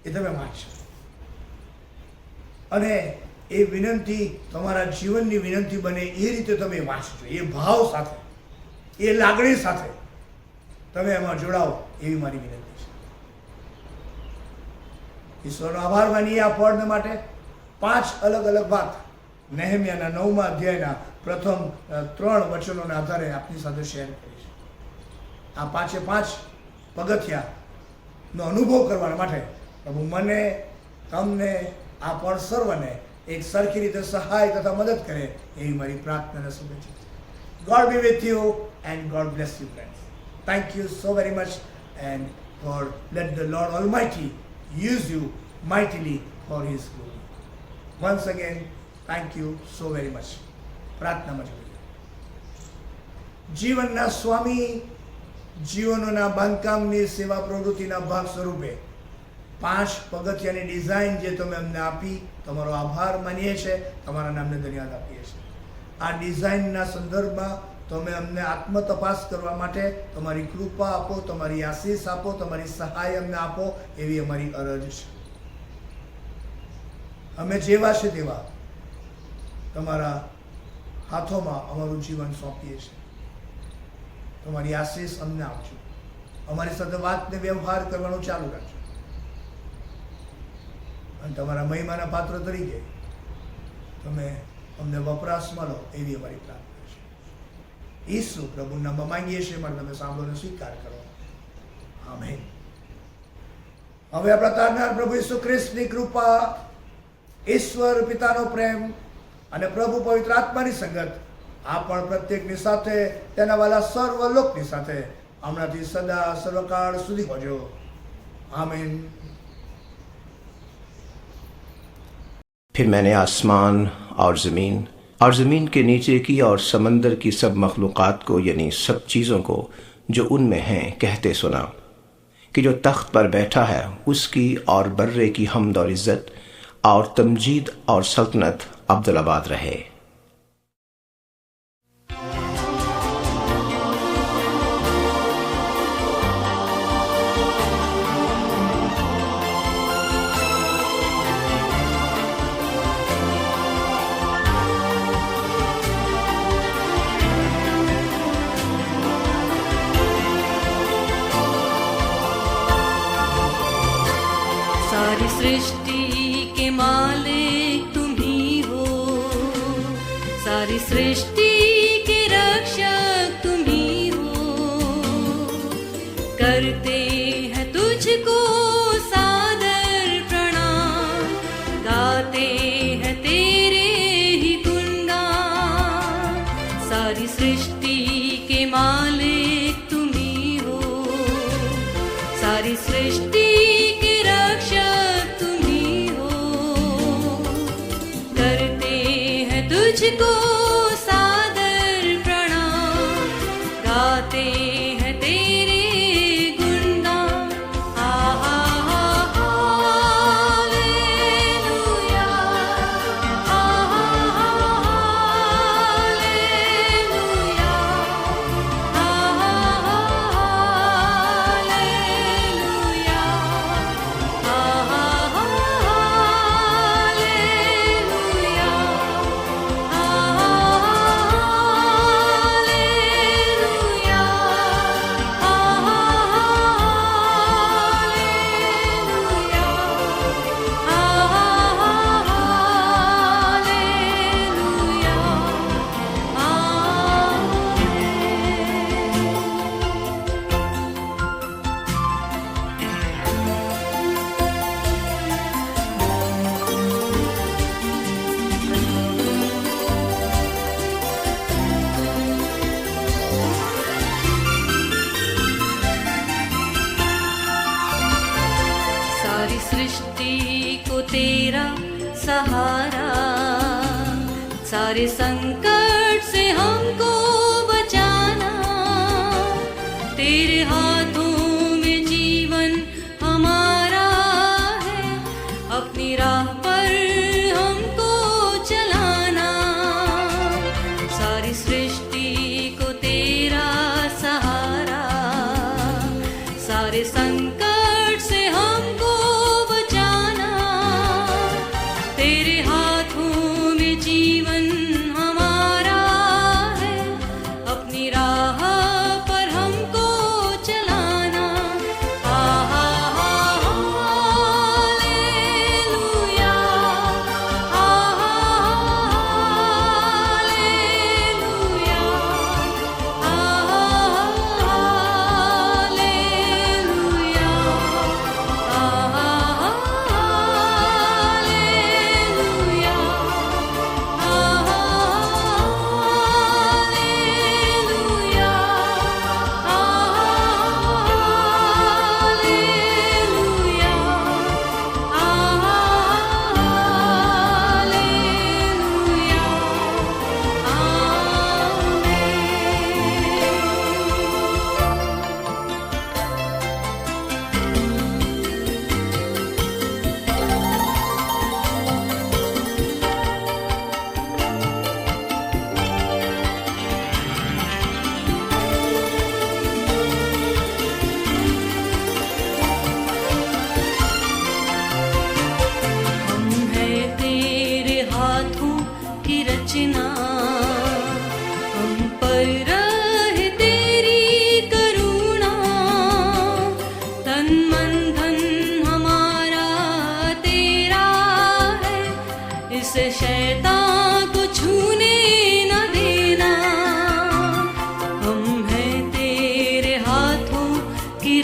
એ તમે વાંચો, અને એ વિનંતી તમારા જીવનની વિનંતી બને એ રીતે તમે વાંચજો, એ ભાવ સાથે, એ લાગણી સાથે તમે એમાં જોડાઓ, એવી મારી વિનંતી છે. ઈશ્વરનો આભાર માનીએ આ પળને માટે. 5 અલગ અલગ વાત નેહમ્યાના 9મા અધ્યાયના પ્રથમ 3 વચનોના આધારે આપની સાથે શેર કરી છે. આ 5 પગથિયાનો અનુભવ કરવા માટે પ્રભુ મને, તમને, આ પણ સર્વને એક સરખી રીતે સહાય તથા મદદ કરે, એવી મારી પ્રાર્થના અને શુભેચ્છા. God be with you and God bless you, friends. Thank you so very much, and God, let the Lord Almighty use you mightily for His glory. Once again, thank you so very much. પ્રાર્થનામાં જોડીએ. જીવનના સ્વામી, જીવનોના બાંધકામની સેવા પ્રવૃત્તિના ભાગ સ્વરૂપે 5 પગથિયાની design જે તમે અમને આપી, તમારો આભાર માનીએ છીએ, તમારા નામને ધન્યવાદ આપીએ છીએ. આ ડિઝાઇનના સંદર્ભમાં તમે અમને આત્મતપાસ કરવા માટે તમારી કૃપા આપો, તમારી આશીષ આપો, તમારી સહાય અમને આપો, એવી અમારી અરજ છે. અમે જેવા છે તેવા તમારા હાથોમાં અમારું જીવન સોંપીએ છીએ. તમારી આશીષ અમને આપજો. અમારી સાથે વાત ને વ્યવહાર કરવાનું ચાલુ રાખજો અને તમારા મહિમાના પાત્ર તરીકે તમે અમને વપરાશમાં લો, એવી અમારી પ્રાર્થના છે. ઈસુ પ્રભુના નામમાં માંગીએ છીએ, માટે તમે સાંભળોને સ્વીકાર કરો. આમેન. હવે આપણા તારનાર પ્રભુ ઈસુ ખ્રિસ્તની કૃપા, ઈશ્વર પિતાનો પ્રેમ અને પ્રભુ પવિત્ર આત્માની સંગત આ પણ પ્રત્યેકની સાથે, તેના વાલા સર્વ લોકની સાથે હમણાંથી સદા સર્વકાળ સુધી હોજો. આમીન. फिर मैंने आसमान और ज़मीन के नीचे की और समंदर की सब मखलूक़ात को, यानी सब चीज़ों को जो उनमें हैं, कहते सुना कि जो तख्त पर बैठा है उसकी और बर्रे की हम्द और इज़्ज़त और तमजीद और सल्तनत अब्दुल-आबाद रहे. सारी सृष्टि के मालिक तुम ही हो, सारी सृष्टि के रक्षक तुम ही हो. करते हैं तुझको सादर प्रणाम, गाते हैं तेरे ही गुणगान. सारी सृष्टि के मालिक तुम ही हो, सारी सृष्टि तुझको सादर प्रणाम, गाते हैं तेरे गुणगान. हालेलुया, हालेलुया, हालेलुया, सृष्टि को तेरा सहारा, सारे संकट से हमको बचाना. तेरे हाथों में जीवन हमारा है, अपनी राह पर हमको चलाना. सारी सृष्टि को तेरा सहारा, सारे संकट से हमको तेरे हाथों में जीवन हमारा है, अपनी राह पर हमको चलाना. हालेलुया, हालेलुया,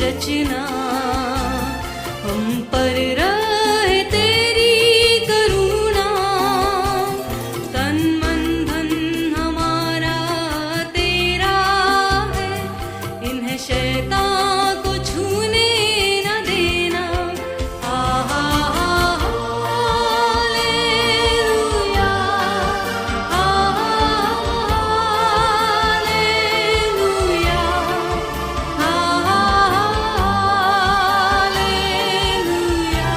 रचना हम पर रहे तेरी करुणा तन मन धन हमारा तेरा है इन्हें शैतान को छूने न देना हालेलुया हालेलुया हालेलुया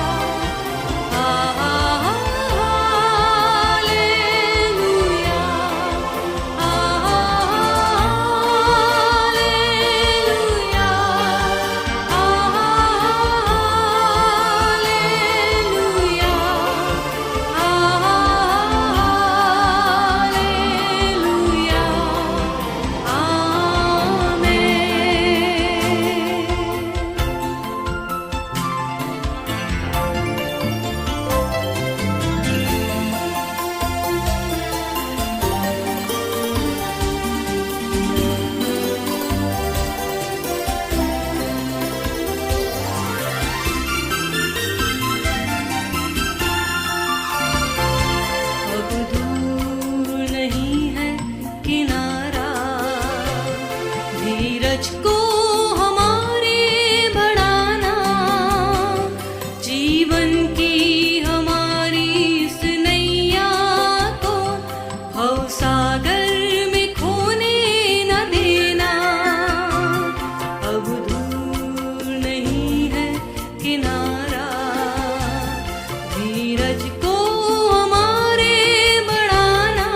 अब दूर नहीं है किनारा धीरज को हमारे बढ़ाना जीवन की हमारी इस नैया को भव सागर में खोने न देना अब दूर नहीं है किनारा धीरज को हमारे बढ़ाना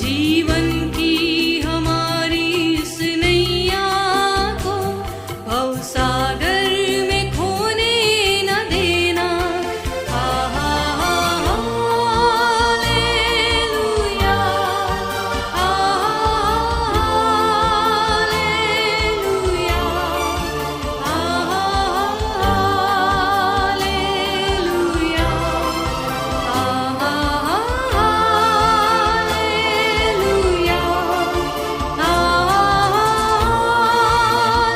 जीवन की हमारी इस नैया को भव सागर में खोने न देना hallelujah hallelujah hallelujah hallelujah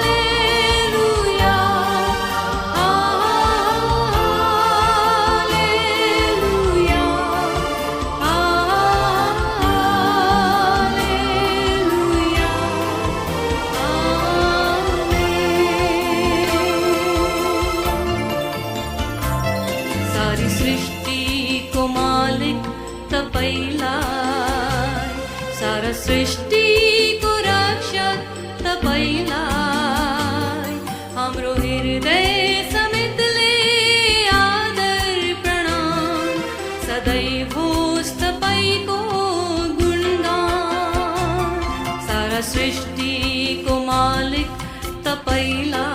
hallelujah hallelujah hallelujah सारी सृष्टि को मालिक तपैला सारा सृष्टि को रक्षक तपैला हमरो हृदय समेत ले आदर प्रणाम सदैव होस तपै को गुणगान सारा सृष्टि को मालिक तपैला